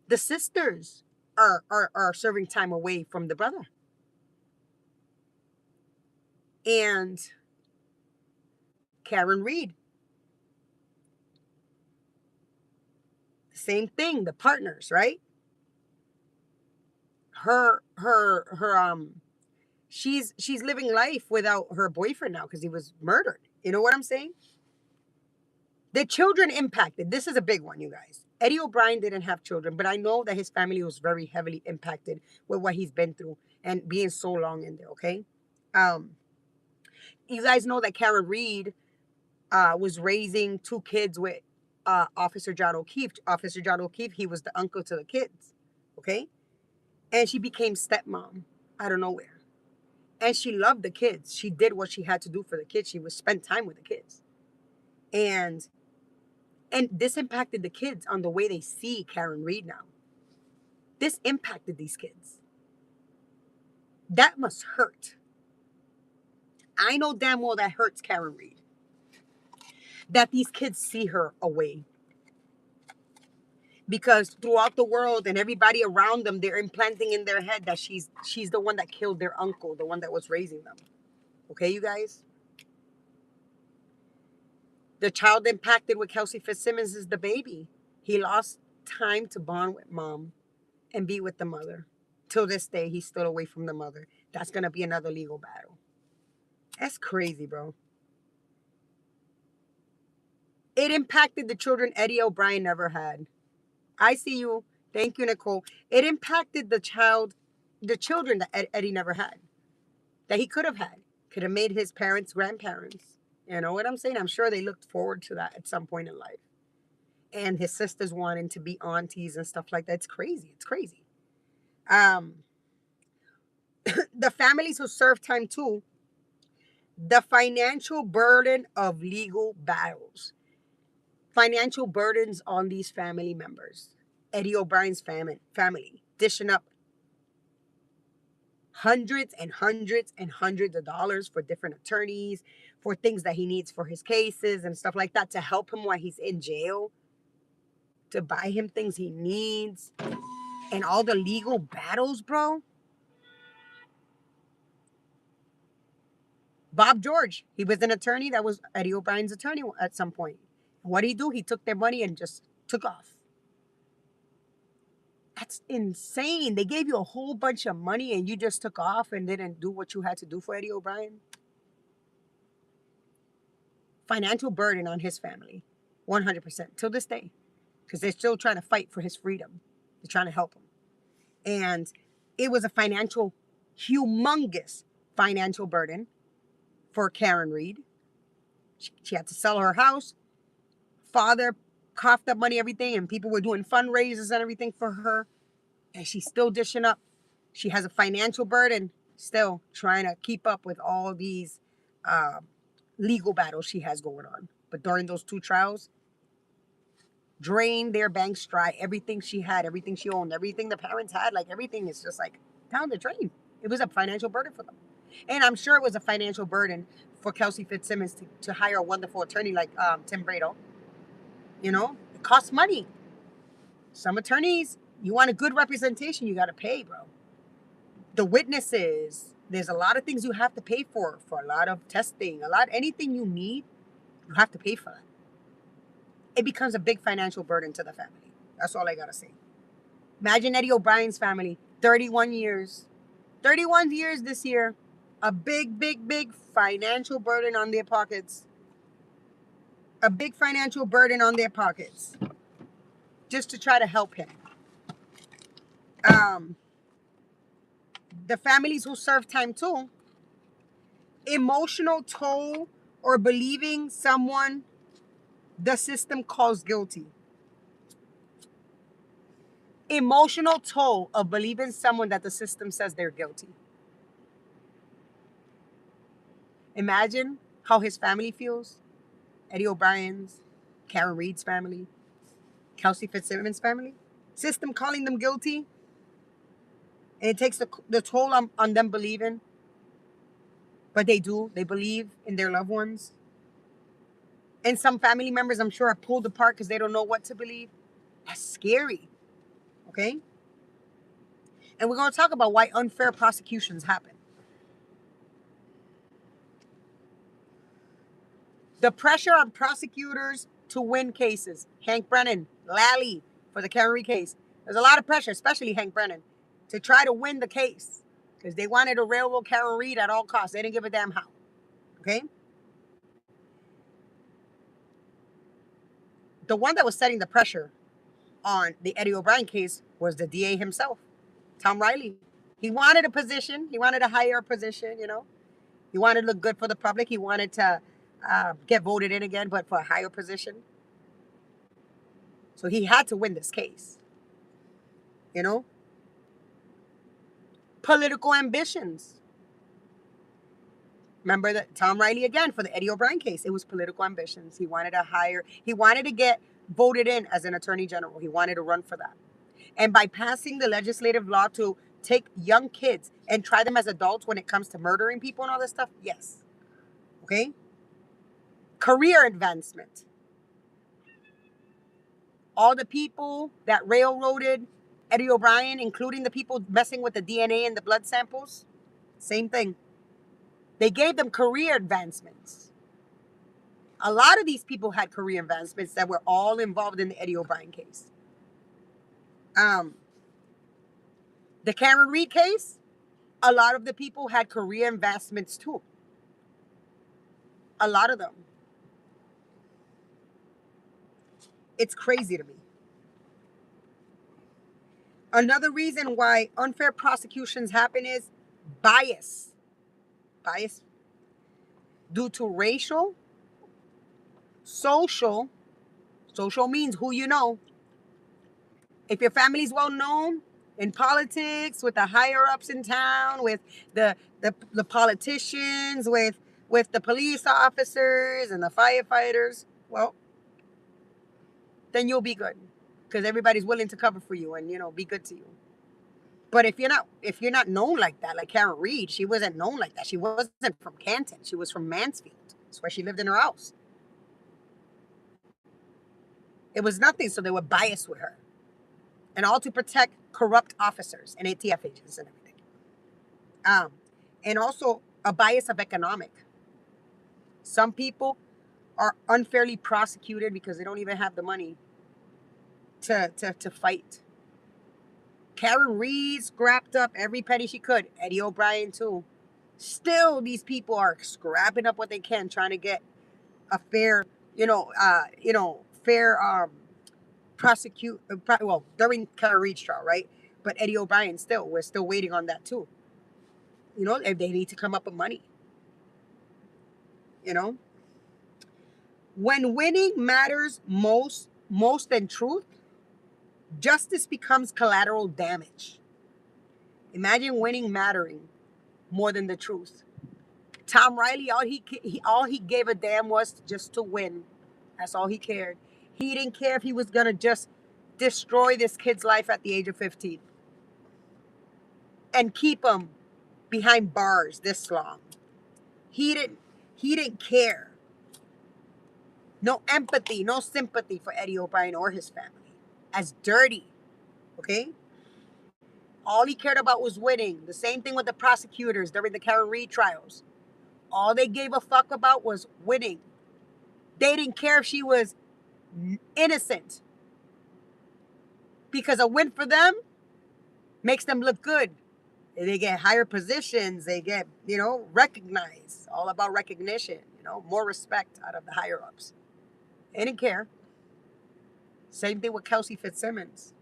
The sisters are serving time away from the brother. And Karen Reed, same thing, the partners, right? She's living life without her boyfriend now because he was murdered. You know what I'm saying? The children impacted. This is a big one, you guys. Eddie O'Brien didn't have children, but I know that his family was very heavily impacted with what he's been through and being so long in there, okay? You guys know that Karen Reed was raising 2 kids with Officer John O'Keefe. Officer John O'Keefe, he was the uncle to the kids, okay? And she became stepmom out of nowhere. And she loved the kids. She did what she had to do for the kids. She would spend time with the kids. And this impacted the kids on the way they see Karen Reed now. This impacted these kids. That must hurt. I know damn well that hurts Karen Reed. That these kids see her away. Because throughout the world and everybody around them, they're implanting in their head that she's the one that killed their uncle, the one that was raising them. Okay, you guys? The child impacted with Kelsey Fitzsimmons is the baby. He lost time to bond with mom and be with the mother. Till this day, he's still away from the mother. That's going to be another legal battle. That's crazy, bro. It impacted the children Eddie O'Brien never had. I see you. Thank you, Nicole. It impacted the children that Eddie never had, that he could have had. Could have made his parents grandparents. You know what I'm saying? I'm sure they looked forward to that at some point in life. And his sisters wanting to be aunties and stuff like that. It's crazy. It's crazy. Um, the families who served time too, the financial burden of legal battles, financial burdens on these family members. Eddie O'Brien's family dishing up hundreds and hundreds and hundreds of dollars for different attorneys, for things that he needs for his cases and stuff like that to help him while he's in jail, to buy him things he needs, and all the legal battles, bro. Bob George, he was an attorney that was Eddie O'Brien's attorney at some point. What did he do? He took their money and just took off. That's insane. They gave you a whole bunch of money and you just took off and didn't do what you had to do for Eddie O'Brien. Financial burden on his family, 100%, till this day, because they're still trying to fight for his freedom. They're trying to help him. And it was a humongous financial burden for Karen Reed. She had to sell her house. Father coughed up money, everything, and people were doing fundraisers and everything for her. And she's still dishing up. She has a financial burden, still trying to keep up with all these legal battles she has going on. But during those 2 trials, drained their banks dry. Everything she had, everything she owned, everything the parents had, like everything is just like down the drain. It was a financial burden for them. And I'm sure it was a financial burden for Kelsey Fitzsimmons to hire a wonderful attorney like Tim Brado. You know, it costs money. Some attorneys, you want a good representation, you got to pay, bro. The witnesses, there's a lot of things you have to pay for a lot of testing, anything you need, you have to pay for that. It becomes a big financial burden to the family. That's all I got to say. Imagine Eddie O'Brien's family, 31 years. 31 years this year. A big, big, big financial burden on their pockets. A big financial burden on their pockets. Just to try to help him. The families who serve time too. Emotional toll or believing someone the system calls guilty. Emotional toll of believing someone that the system says they're guilty. Imagine how his family feels. Eddie O'Brien's, Karen Reed's family, Kelsey Fitzsimmons' family. System calling them guilty. And it takes the toll on them believing. But they do. They believe in their loved ones. And some family members, I'm sure, are pulled apart because they don't know what to believe. That's scary. Okay? And we're going to talk about why unfair prosecutions happen. The pressure on prosecutors to win cases. Hank Brennan, Lally for the Karen Reed case. There's a lot of pressure, especially Hank Brennan, to try to win the case because they wanted to railroad Karen Reed at all costs. They didn't give a damn how. Okay? The one that was setting the pressure on the Eddie O'Brien case was the DA himself, Tom Riley. He wanted a position. He wanted a higher position, you know. He wanted to look good for the public. He wanted to get voted in again, but for a higher position. So he had to win this case, you know. Political ambitions. Remember that Tom Riley again for the Eddie O'Brien case. It was political ambitions. He wanted to get voted in as an attorney general. He wanted to run for that. And by passing the legislative law to take young kids and try them as adults when it comes to murdering people and all this stuff, yes. Okay? Career advancement. All the people that railroaded Eddie O'Brien, including the people messing with the DNA and the blood samples, same thing. They gave them career advancements. A lot of these people had career advancements that were all involved in the Eddie O'Brien case. The Karen Reed case, a lot of the people had career advancements too. A lot of them. It's crazy to me. Another reason why unfair prosecutions happen is bias. Bias due to racial, social. Social means who you know. If your family's well known in politics, with the higher ups in town, with the politicians, with the police officers and the firefighters, well, then you'll be good, because everybody's willing to cover for you and be good to you. But if you're not known like that, like Karen Reed, she wasn't known like that. She wasn't from Canton. She was from Mansfield. That's where she lived in her house. It was nothing, so they were biased with her. And all to protect corrupt officers and ATF agents and everything. And also a bias of economic. Some people are unfairly prosecuted because they don't even have the money to fight. Karen Reed scrapped up every penny she could. Eddie O'Brien too. Still, these people are scrapping up what they can, trying to get a fair, during Karen Reed's trial, right? But Eddie O'Brien we're still waiting on that too. If they need to come up with money. When winning matters most than truth, justice becomes collateral damage. Imagine winning mattering more than the truth. Tom Riley, all he gave a damn was just to win. That's all he cared. He didn't care if he was gonna just destroy this kid's life at the age of 15 and keep him behind bars this long. He didn't care. No empathy, no sympathy for Eddie O'Brien or his family. As dirty, okay? All he cared about was winning. The same thing with the prosecutors during the Karen Reed trials. All they gave a fuck about was winning. They didn't care if she was innocent. Because a win for them makes them look good. They get higher positions. They get, recognized. All about recognition. More respect out of the higher ups. They didn't care. Same thing with Kelsey Fitzsimmons.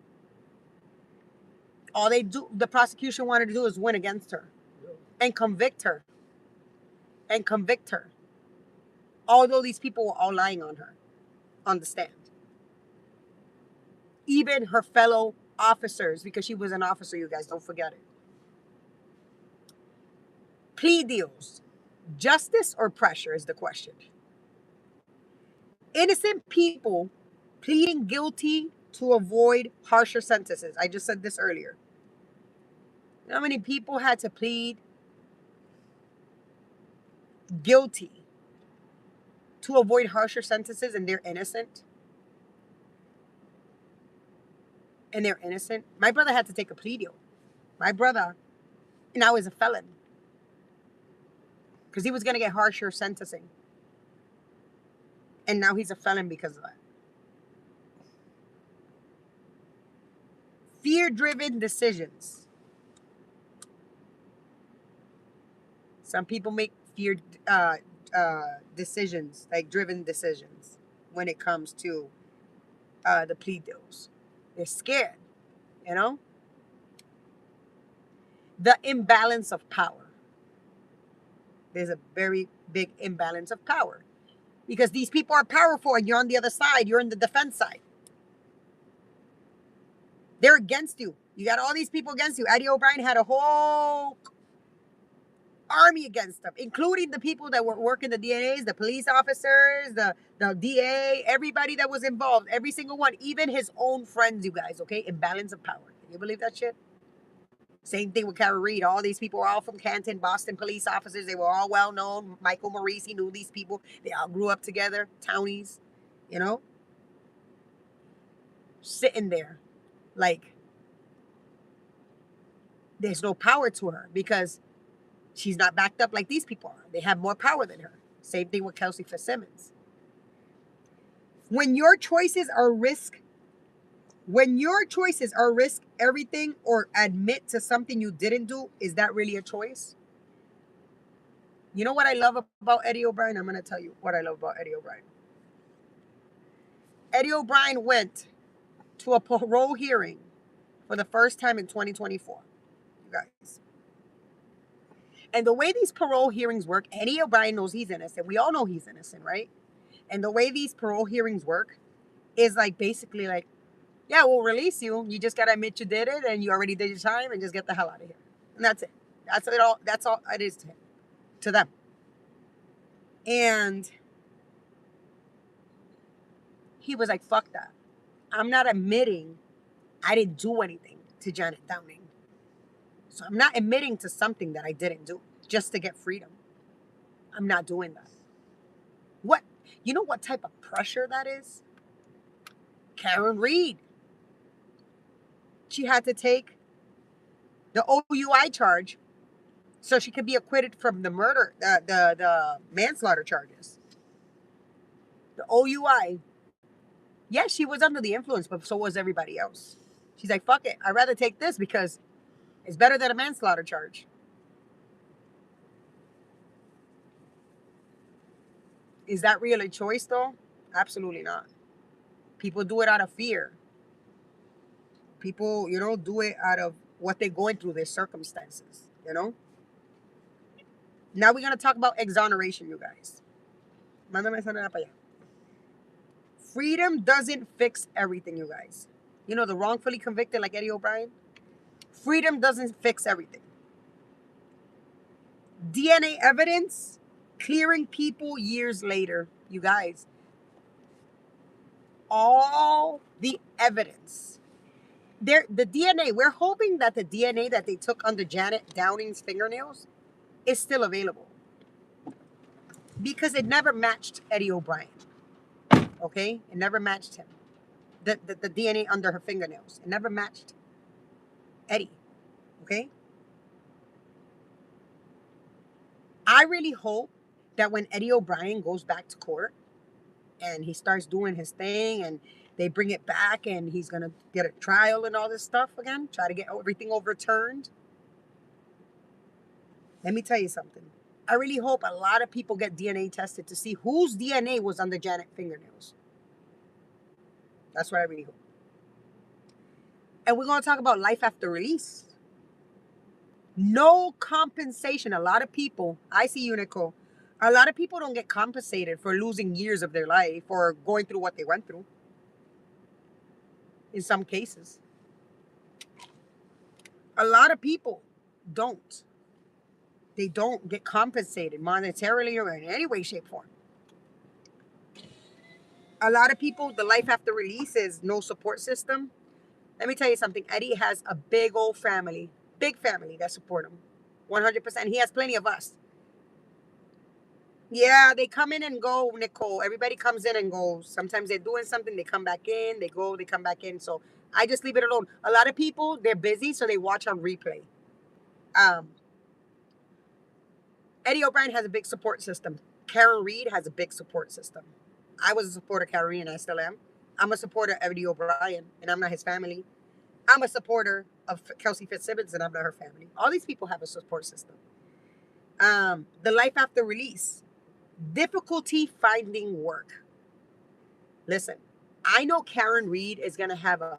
All the prosecution wanted to do is win against her. And convict her. Although these people were all lying on her. On the stand. Even her fellow officers, because she was an officer, you guys, don't forget it. Plea deals. Justice or pressure is the question. Innocent people pleading guilty to avoid harsher sentences. I just said this earlier. You know how many people had to plead guilty to avoid harsher sentences and they're innocent? My brother had to take a plea deal. My brother now is a felon. Because he was going to get harsher sentencing. And now he's a felon because of that. Fear-driven decisions. Some people make fear decisions, like driven decisions, when it comes to the plea deals. They're scared, The imbalance of power. There's a very big imbalance of power. Because these people are powerful and you're on the other side. You're in the defense side. They're against you. You got all these people against you. Eddie O'Brien had a whole army against him, including the people that were working the DNAs, the police officers, the DA, everybody that was involved, every single one, even his own friends, you guys, okay? Imbalance of power. Can you believe that shit? Same thing with Karen Reed. All these people were all from Canton, Boston police officers. They were all well known. Michael Maurice, he knew these people. They all grew up together, townies, sitting there like there's no power to her because she's not backed up like these people are. They have more power than her. Same thing with Kelsey Fitzsimmons. When your choices are risk, when your choices are risk everything or admit to something you didn't do, is that really a choice? You know what I love about Eddie O'Brien? I'm going to tell you what I love about Eddie O'Brien. Eddie O'Brien went to a parole hearing for the first time in 2024, you guys. And the way these parole hearings work, Eddie O'Brien knows he's innocent. We all know he's innocent, right? And the way these parole hearings work is like basically like, yeah, we'll release you. You just gotta admit you did it and you already did your time and just get the hell out of here. And that's it. That's it all. That's all it is to him, to them. And he was like, fuck that. I'm not admitting I didn't do anything to Janet Downing. So I'm not admitting to something that I didn't do just to get freedom. I'm not doing that. What? You know what type of pressure that is? Karen Reed. She had to take the OUI charge so she could be acquitted from the murder, the manslaughter charges. The OUI. Yes, she was under the influence, but so was everybody else. She's like, fuck it. I'd rather take this because it's better than a manslaughter charge. Is that really a choice, though? Absolutely not. People do it out of fear. People, do it out of what they're going through, their circumstances. Now we're going to talk about exoneration, you guys. Mándame esa nena para allá. Freedom doesn't fix everything, you guys. The wrongfully convicted like Eddie O'Brien? Freedom doesn't fix everything. DNA evidence clearing people years later, you guys. All the evidence. The DNA, we're hoping that the DNA that they took under Janet Downing's fingernails is still available. Because it never matched Eddie O'Brien. Okay? It never matched him. The DNA under her fingernails. It never matched Eddie. Okay? I really hope that when Eddie O'Brien goes back to court and he starts doing his thing and they bring it back and he's going to get a trial and all this stuff again, try to get everything overturned. Let me tell you something. I really hope a lot of people get DNA tested to see whose DNA was under Janet's fingernails. That's what I really hope. And we're going to talk about life after release. No compensation. A lot of people, I see you, Nicole, a lot of people don't get compensated for losing years of their life or going through what they went through. In some cases. A lot of people don't. They don't get compensated monetarily or in any way, shape, form. A lot of people, the life after release is no support system. Let me tell you something. Eddie has a big old family, big family that support him. 100%. He has plenty of us. Yeah, they come in and go, Nicole. Everybody comes in and goes. Sometimes they're doing something, they come back in, they go, they come back in. So I just leave it alone. A lot of people, they're busy, so they watch on replay. Eddie O'Brien has a big support system. Karen Reed has a big support system. I was a supporter of Karen Reed, and I still am. I'm a supporter of Eddie O'Brien, and I'm not his family. I'm a supporter of Kelsey Fitzsimmons, and I'm not her family. All these people have a support system. The life after release. Difficulty finding work. Listen, I know Karen Reed is going to have a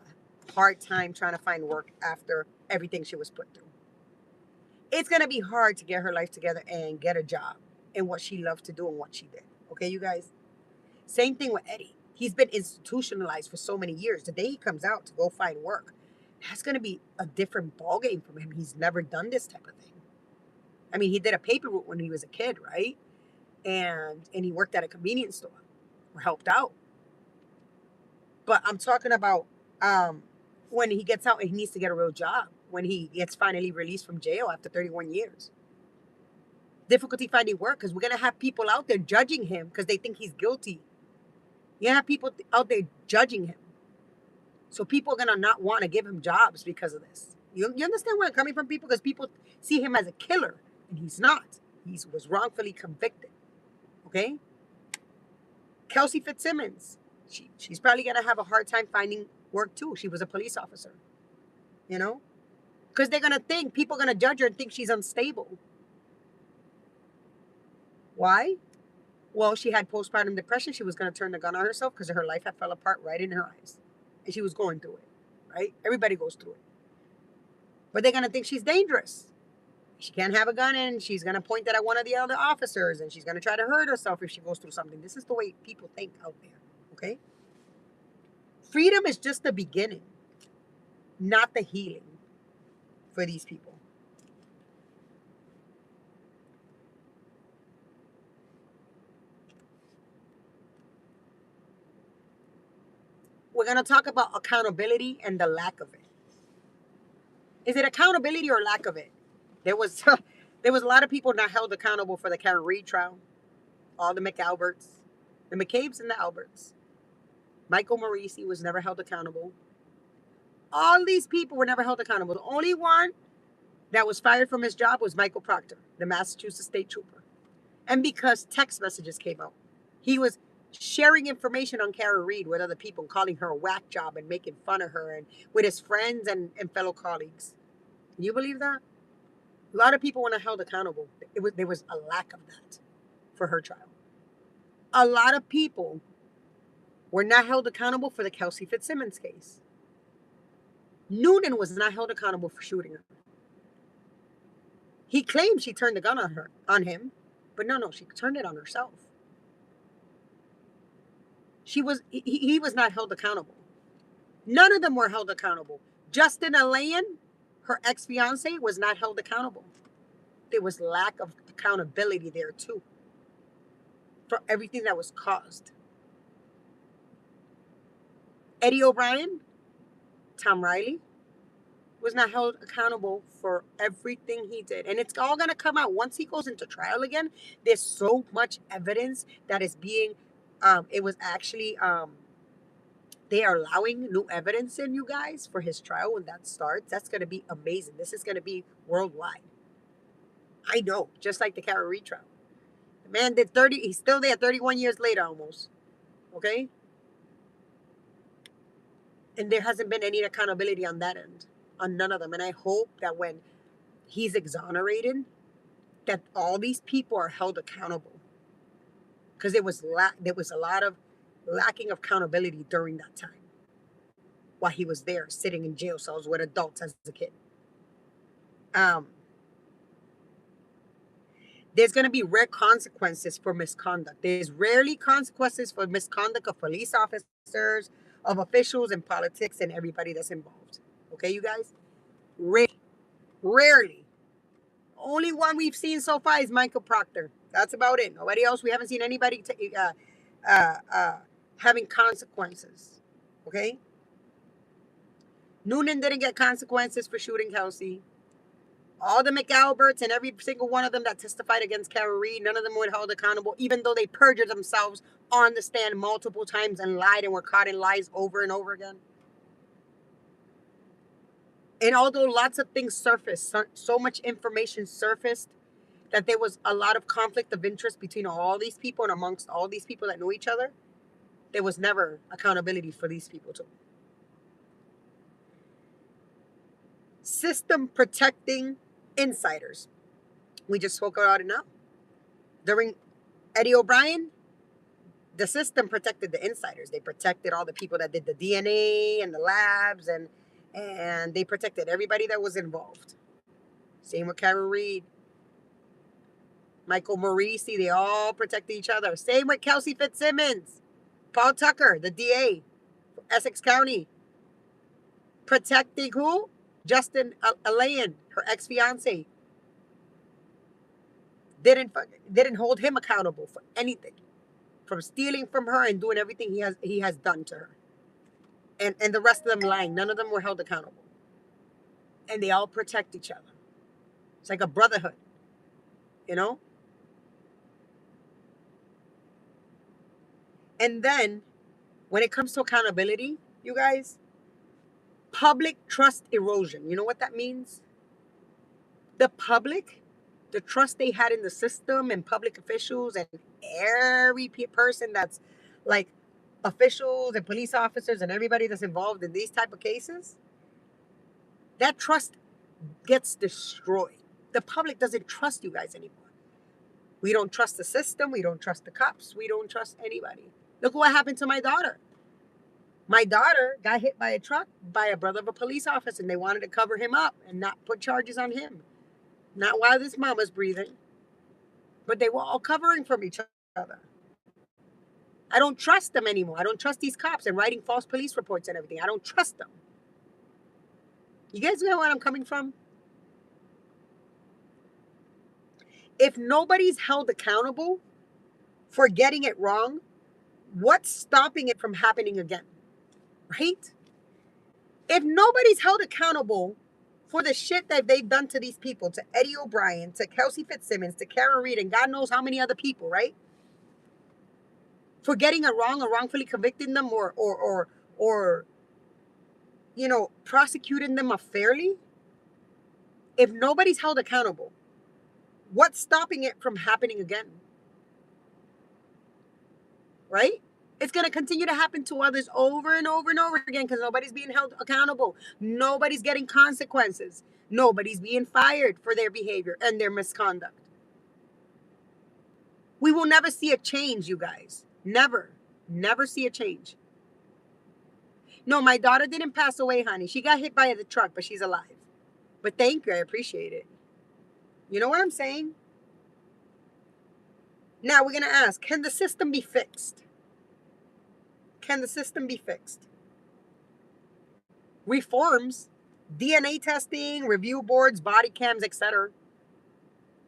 hard time trying to find work after everything she was put through. It's going to be hard to get her life together and get a job in what she loved to do and what she did. Okay, you guys? Same thing with Eddie. He's been institutionalized for so many years. The day he comes out to go find work, that's going to be a different ballgame from him. He's never done this type of thing. I mean, he did a paper route when he was a kid, right? And he worked at a convenience store or helped out. But I'm talking about when he gets out and he needs to get a real job, when he gets finally released from jail after 31 years. Difficulty finding work because we're going to have people out there judging him because they think he's guilty. You have people out there judging him. So people are going to not want to give him jobs because of this. You understand where I'm coming from, people? Because people see him as a killer, and he's not. He was wrongfully convicted. Okay? Kelsey Fitzsimmons. She's probably going to have a hard time finding work too. She was a police officer, you know? Because they're going to think, people are going to judge her and think she's unstable. Why? Well, she had postpartum depression. She was going to turn the gun on herself because her life had fell apart right in her eyes. And she was going through it, right? Everybody goes through it. But they're going to think she's dangerous. She can't have a gun and she's going to point it at one of the other officers and she's going to try to hurt herself if she goes through something. This is the way people think out there, okay? Freedom is just the beginning, not the healing for these people. We're going to talk about accountability and the lack of it. Is it accountability or lack of it? There was there was a lot of people not held accountable for the Karen Reed trial. All the McAlberts, the McCabe's and the Alberts. Michael Morisi was never held accountable. All these people were never held accountable. The only one that was fired from his job was Michael Proctor, the Massachusetts state trooper. And because text messages came out, he was sharing information on Karen Reed with other people, calling her a whack job and making fun of her and with his friends and fellow colleagues. Can you believe that? A lot of people were not held accountable. There was a lack of that for her trial. A lot of people were not held accountable for the Kelsey Fitzsimmons case. Noonan was not held accountable for shooting her. He claimed she turned the gun on him, but no, she turned it on herself. He was not held accountable. None of them were held accountable. Justin Alain, her ex-fiance, was not held accountable. There was lack of accountability there too for everything that was caused. Eddie O'Brien, Tom Riley, was not held accountable for everything he did. And it's all going to come out once he goes into trial again. There's so much evidence that is being, it was actually, they are allowing new evidence in, you guys, for his trial when that starts. That's going to be amazing. This is going to be worldwide. I know, just like the Karen Reed trial. The man did 30, he's still there 31 years later almost. Okay? And there hasn't been any accountability on that end, on none of them. And I hope that when he's exonerated, that all these people are held accountable. Because there was a lot of lacking of accountability during that time while he was there sitting in jail cells with adults as a kid. There's going to be rare consequences for misconduct. There's rarely consequences for misconduct of police officers, of officials in politics, and everybody that's involved. Okay, you guys? Rarely. Only one we've seen so far is Michael Proctor. That's about it. Nobody else. We haven't seen anybody having consequences. Okay? Noonan didn't get consequences for shooting Kelsey. All the McAlberts and every single one of them that testified against Karen Reed, none of them were held accountable, even though they perjured themselves on the stand multiple times and lied and were caught in lies over and over again. And although lots of things surfaced, so much information surfaced, that there was a lot of conflict of interest between all these people and amongst all these people that know each other, there was never accountability for these people too. System protecting insiders. We just spoke about it now. During Eddie O'Brien, the system protected the insiders. They protected all the people that did the DNA and the labs, and they protected everybody that was involved. Same with Karen Reed, Michael Morisi, they all protected each other. Same with Kelsey Fitzsimmons, Paul Tucker, the DA, Essex County, protecting who? Justin Alain, her ex-fiance. Didn't hold him accountable for anything, from stealing from her and doing everything he has done to her. And the rest of them lying. None of them were held accountable. And they all protect each other. It's like a brotherhood, you know? And then, when it comes to accountability, you guys, public trust erosion. You know what that means? The public, the trust they had in the system and public officials and every person that's like officials and police officers and everybody that's involved in these type of cases, that trust gets destroyed. The public doesn't trust you guys anymore. We don't trust the system. We don't trust the cops. We don't trust anybody. Look what happened to my daughter. My daughter got hit by a truck by a brother of a police officer, and they wanted to cover him up and not put charges on him. Not while this mama's breathing, but they were all covering from each other. I don't trust them anymore. I don't trust these cops and writing false police reports and everything. I don't trust them. You guys know where I'm coming from? If nobody's held accountable for getting it wrong, what's stopping it from happening again? Right? If nobody's held accountable for the shit that they've done to these people, to Eddie O'Brien, to Kelsey Fitzsimmons, to Karen Reed, and God knows how many other people, right? For getting it wrong or wrongfully convicting them or prosecuting them unfairly. If nobody's held accountable, what's stopping it from happening again? Right? It's going to continue to happen to others over and over and over again because nobody's being held accountable. Nobody's getting consequences. Nobody's being fired for their behavior and their misconduct. We will never see a change, you guys. Never. Never see a change. No, my daughter didn't pass away, honey. She got hit by the truck, but she's alive. But thank you. I appreciate it. You know what I'm saying? Now we're going to ask, can the system be fixed? Can the system be fixed? Reforms, DNA testing, review boards, body cams, etc.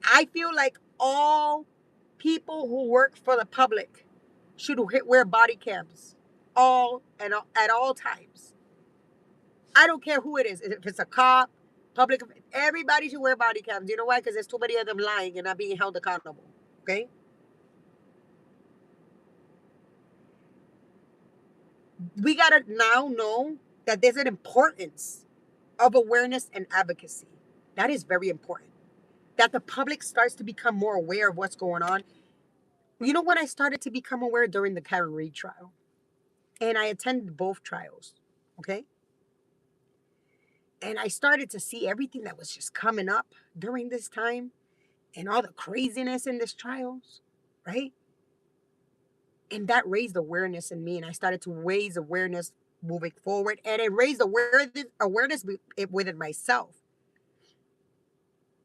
I feel like all people who work for the public should wear body cams at all times. I don't care who it is. If it's a cop, public, everybody should wear body cams. You know why? Because there's too many of them lying and not being held accountable. Okay? We got to now know that there's an importance of awareness and advocacy. That is very important. That the public starts to become more aware of what's going on. You know when I started to become aware? During the Karen Reed trial. And I attended both trials. Okay? And I started to see everything that was just coming up during this time and all the craziness in these trials, right? And that raised awareness in me. And I started to raise awareness moving forward. And it raised awareness within myself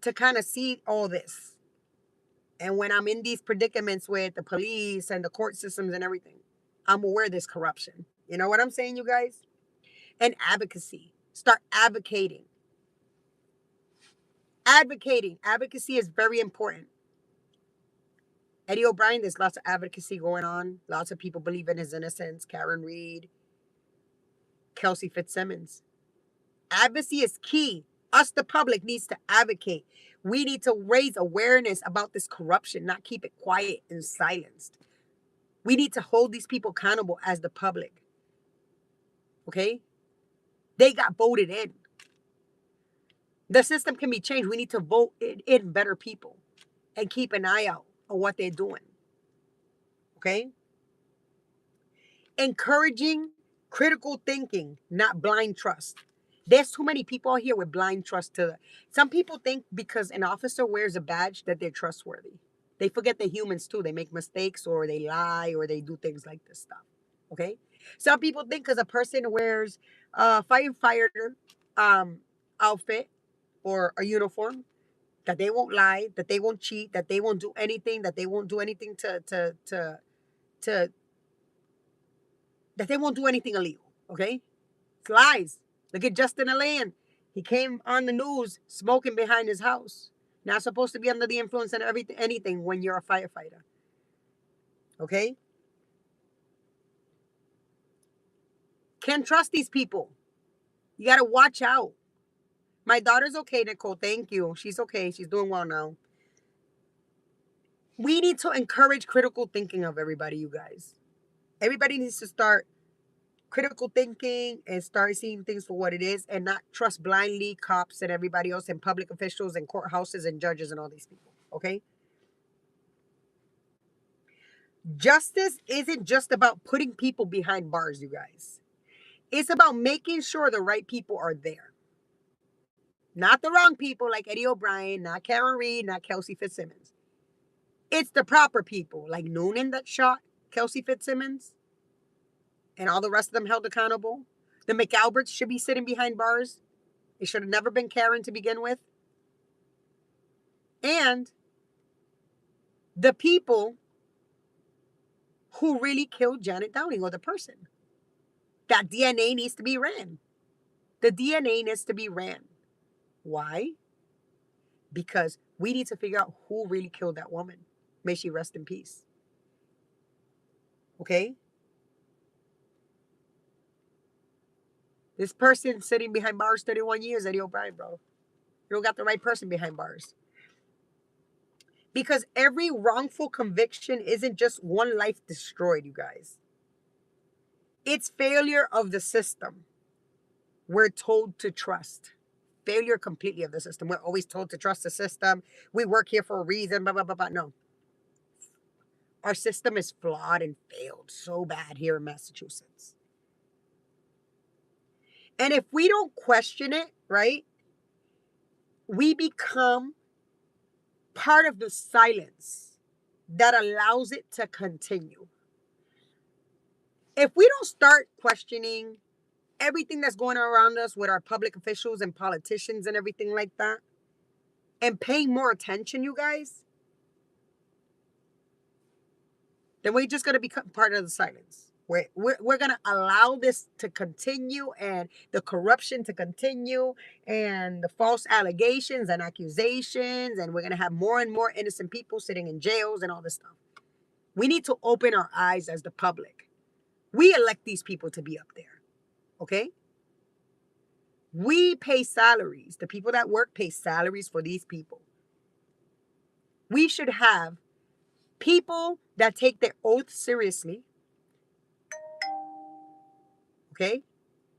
to kind of see all this. And when I'm in these predicaments with the police and the court systems and everything, I'm aware there's corruption. You know what I'm saying, you guys? And advocacy. Start advocating. Advocacy is very important. Eddie O'Brien, there's lots of advocacy going on. Lots of people believe in his innocence. Karen Reed, Kelsey Fitzsimmons. Advocacy is key. Us, the public, needs to advocate. We need to raise awareness about this corruption, not keep it quiet and silenced. We need to hold these people accountable as the public. Okay? They got voted in. The system can be changed. We need to vote in better people and keep an eye out on what they're doing. Okay? Encouraging critical thinking, not blind trust. There's too many people out here with blind trust. Some people think because an officer wears a badge that they're trustworthy. They forget they're humans too. They make mistakes or they lie or they do things like this stuff. Okay? Some people think because a person wears a firefighter outfit or a uniform that they won't lie, that they won't cheat, that they won't do anything, that they won't do anything that they won't do anything illegal. Okay? It's lies. Look at Justin Alain. He came on the news smoking behind his house. Not supposed to be under the influence of anything when you're a firefighter. Okay? Can't trust these people. You got to watch out. My daughter's okay, Nicole. Thank you. She's okay. She's doing well now. We need to encourage critical thinking of everybody, you guys. Everybody needs to start critical thinking and start seeing things for what it is and not trust blindly cops and everybody else and public officials and courthouses and judges and all these people. Okay? Justice isn't just about putting people behind bars, you guys. It's about making sure the right people are there. Not the wrong people like Eddie O'Brien, not Karen Reed, not Kelsey Fitzsimmons. It's the proper people like Noonan that shot Kelsey Fitzsimmons and all the rest of them held accountable. The McAlberts should be sitting behind bars. It should have never been Karen to begin with. And the people who really killed Janet Downing, or the person. That DNA needs to be ran. The DNA needs to be ran. Why? Because we need to figure out who really killed that woman. May she rest in peace. Okay? This person sitting behind bars 31 years, Eddie O'Brien, bro. You don't got the right person behind bars. Because every wrongful conviction isn't just one life destroyed, you guys. It's failure of the system. We're told to trust. Failure completely of the system. We're always told to trust the system. We work here for a reason, blah, blah, blah, blah. No. Our system is flawed and failed so bad here in Massachusetts. And if we don't question it, right, we become part of the silence that allows it to continue. If we don't start questioning everything that's going on around us with our public officials and politicians and everything like that, and paying more attention, you guys, then we're just going to become part of the silence. We're going to allow this to continue and the corruption to continue and the false allegations and accusations, and we're going to have more and more innocent people sitting in jails and all this stuff. We need to open our eyes as the public. We elect these people to be up there, okay? We pay salaries. The people that work pay salaries for these people. We should have people that take their oath seriously, okay?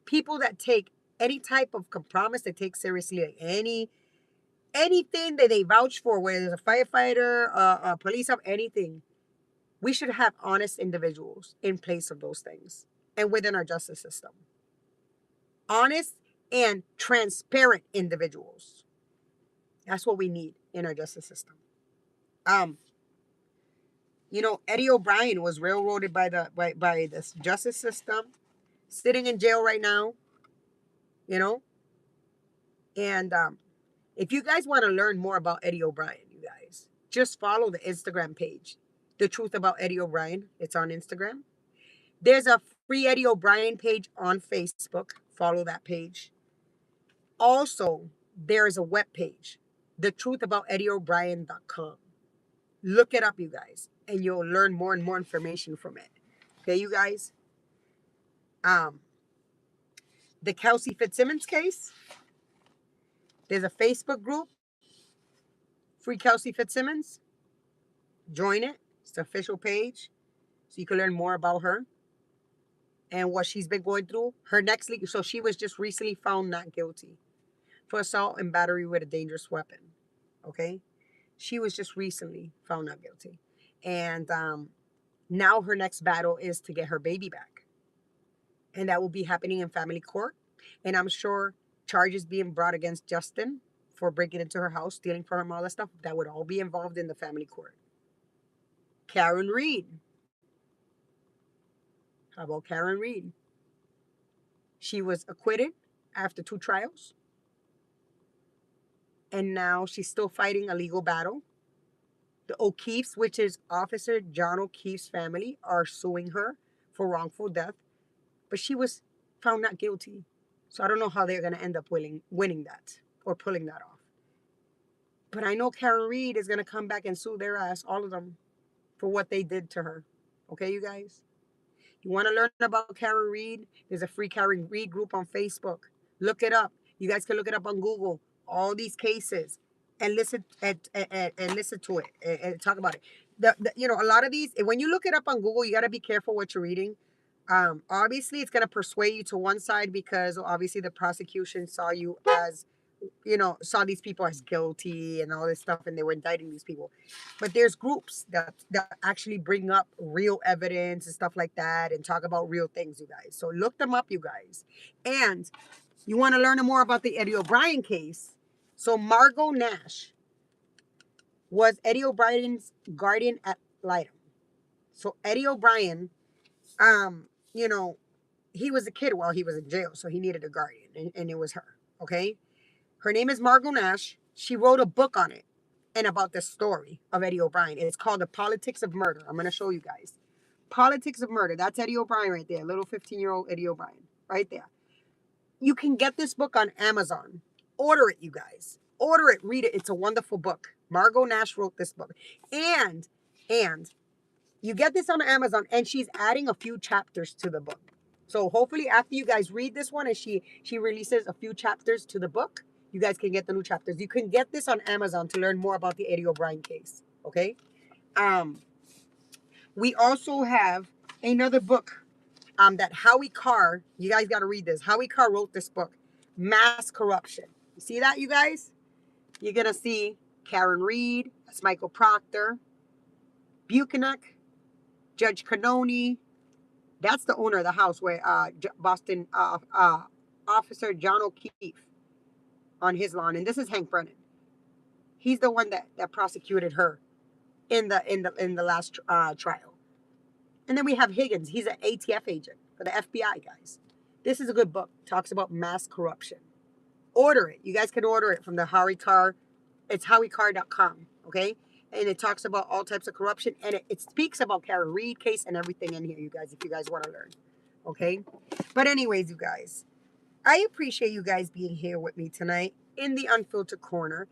People that take any type of compromise they take seriously, like anything that they vouch for, whether it's a firefighter, a police officer, anything. We should have honest individuals in place of those things and within our justice system. Honest and transparent individuals. That's what we need in our justice system. Eddie O'Brien was railroaded by the justice system, sitting in jail right now. And if you guys want to learn more about Eddie O'Brien, you guys, just follow the Instagram page, The Truth About Eddie O'Brien. It's on Instagram. There's a free Eddie O'Brien page on Facebook. Follow that page. Also, there is a web page, thetruthabouteddieobrien.com. Look it up, you guys, and you'll learn more and more information from it. Okay, you guys? The Kelsey Fitzsimmons case, there's a Facebook group, Free Kelsey Fitzsimmons. Join it. It's the official page, so you can learn more about her and what she's been going through. Her next legal, so she was just recently found not guilty for assault and battery with a dangerous weapon. Okay? She was just recently found not guilty. And now her next battle is to get her baby back. And that will be happening in family court. And I'm sure charges being brought against Justin for breaking into her house, stealing from her, all that stuff, that would all be involved in the family court. Karen Reed. How about Karen Reed? She was acquitted after 2 trials. And now she's still fighting a legal battle. The O'Keefes, which is Officer John O'Keefe's family, are suing her for wrongful death. But she was found not guilty. So I don't know how they're going to end up winning that or pulling that off. But I know Karen Reed is going to come back and sue their ass, all of them, for what they did to her. Okay, you guys? You want to learn about Karen Reed? There's a free Karen Reed group on Facebook. Look it up. You guys can look it up on Google. All these cases. And listen and listen to it and talk about it. A lot of these, when you look it up on Google, you got to be careful what you're reading. Obviously, it's going to persuade you to one side because obviously the prosecution saw you as saw these people as guilty and all this stuff, and they were indicting these people. But there's groups that actually bring up real evidence and stuff like that and talk about real things, you guys. So look them up, you guys. And you want to learn more about the Eddie O'Brien case. So Margot Nash was Eddie O'Brien's guardian ad litem. So Eddie O'Brien, um, you know, he was a kid while he was in jail, so he needed a guardian, and it was her. Okay, her name is Margot Nash. She wrote a book on it and about the story of Eddie O'Brien. It's called The Politics of Murder. I'm gonna show you guys. Politics of Murder. That's Eddie O'Brien right there, little 15-year-old Eddie O'Brien, right there. You can get this book on Amazon. Order it, you guys. Order it, read it. It's a wonderful book. Margot Nash wrote this book. And you get this on Amazon, and she's adding a few chapters to the book. So hopefully after you guys read this one and she releases a few chapters to the book, you guys can get the new chapters. You can get this on Amazon to learn more about the Eddie O'Brien case. Okay. Um, we also have another book that Howie Carr, you guys got to read this. Howie Carr wrote this book, Mass Corruption. You see that, you guys? You're going to see Karen Reed, that's Michael Proctor, Buchanan, Judge Cannoni. That's the owner of the house where Boston Officer John O'Keefe on his lawn. And this is Hank Brennan. He's the one that prosecuted her in the last trial. And then we have Higgins. He's an ATF agent for the FBI, guys. This is a good book. Talks about mass corruption. Order it. You guys can order it from the Howie Carr. It's howiecarr.com, okay? And it talks about all types of corruption. And it speaks about Karen Reed case and everything in here, you guys, if you guys want to learn, okay? But anyways, you guys, I appreciate you guys being here with me tonight in the Unfiltered Corner.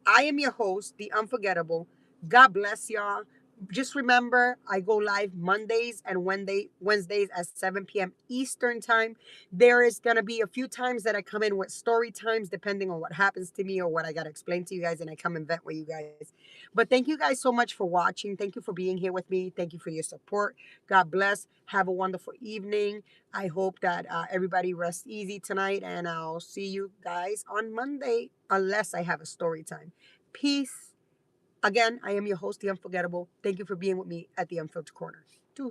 I am your host, the Unforgettable. God bless y'all. Just remember, I go live Mondays and Wednesdays at 7 p.m. Eastern time. There is going to be a few times that I come in with story times, depending on what happens to me or what I got to explain to you guys, and I come and vent with you guys. But thank you guys so much for watching. Thank you for being here with me. Thank you for your support. God bless. Have a wonderful evening. I hope that everybody rests easy tonight, and I'll see you guys on Monday, unless I have a story time. Peace. Again, I am your host, The Unforgettable. Thank you for being with me at the Unfiltered Corner. Deuce.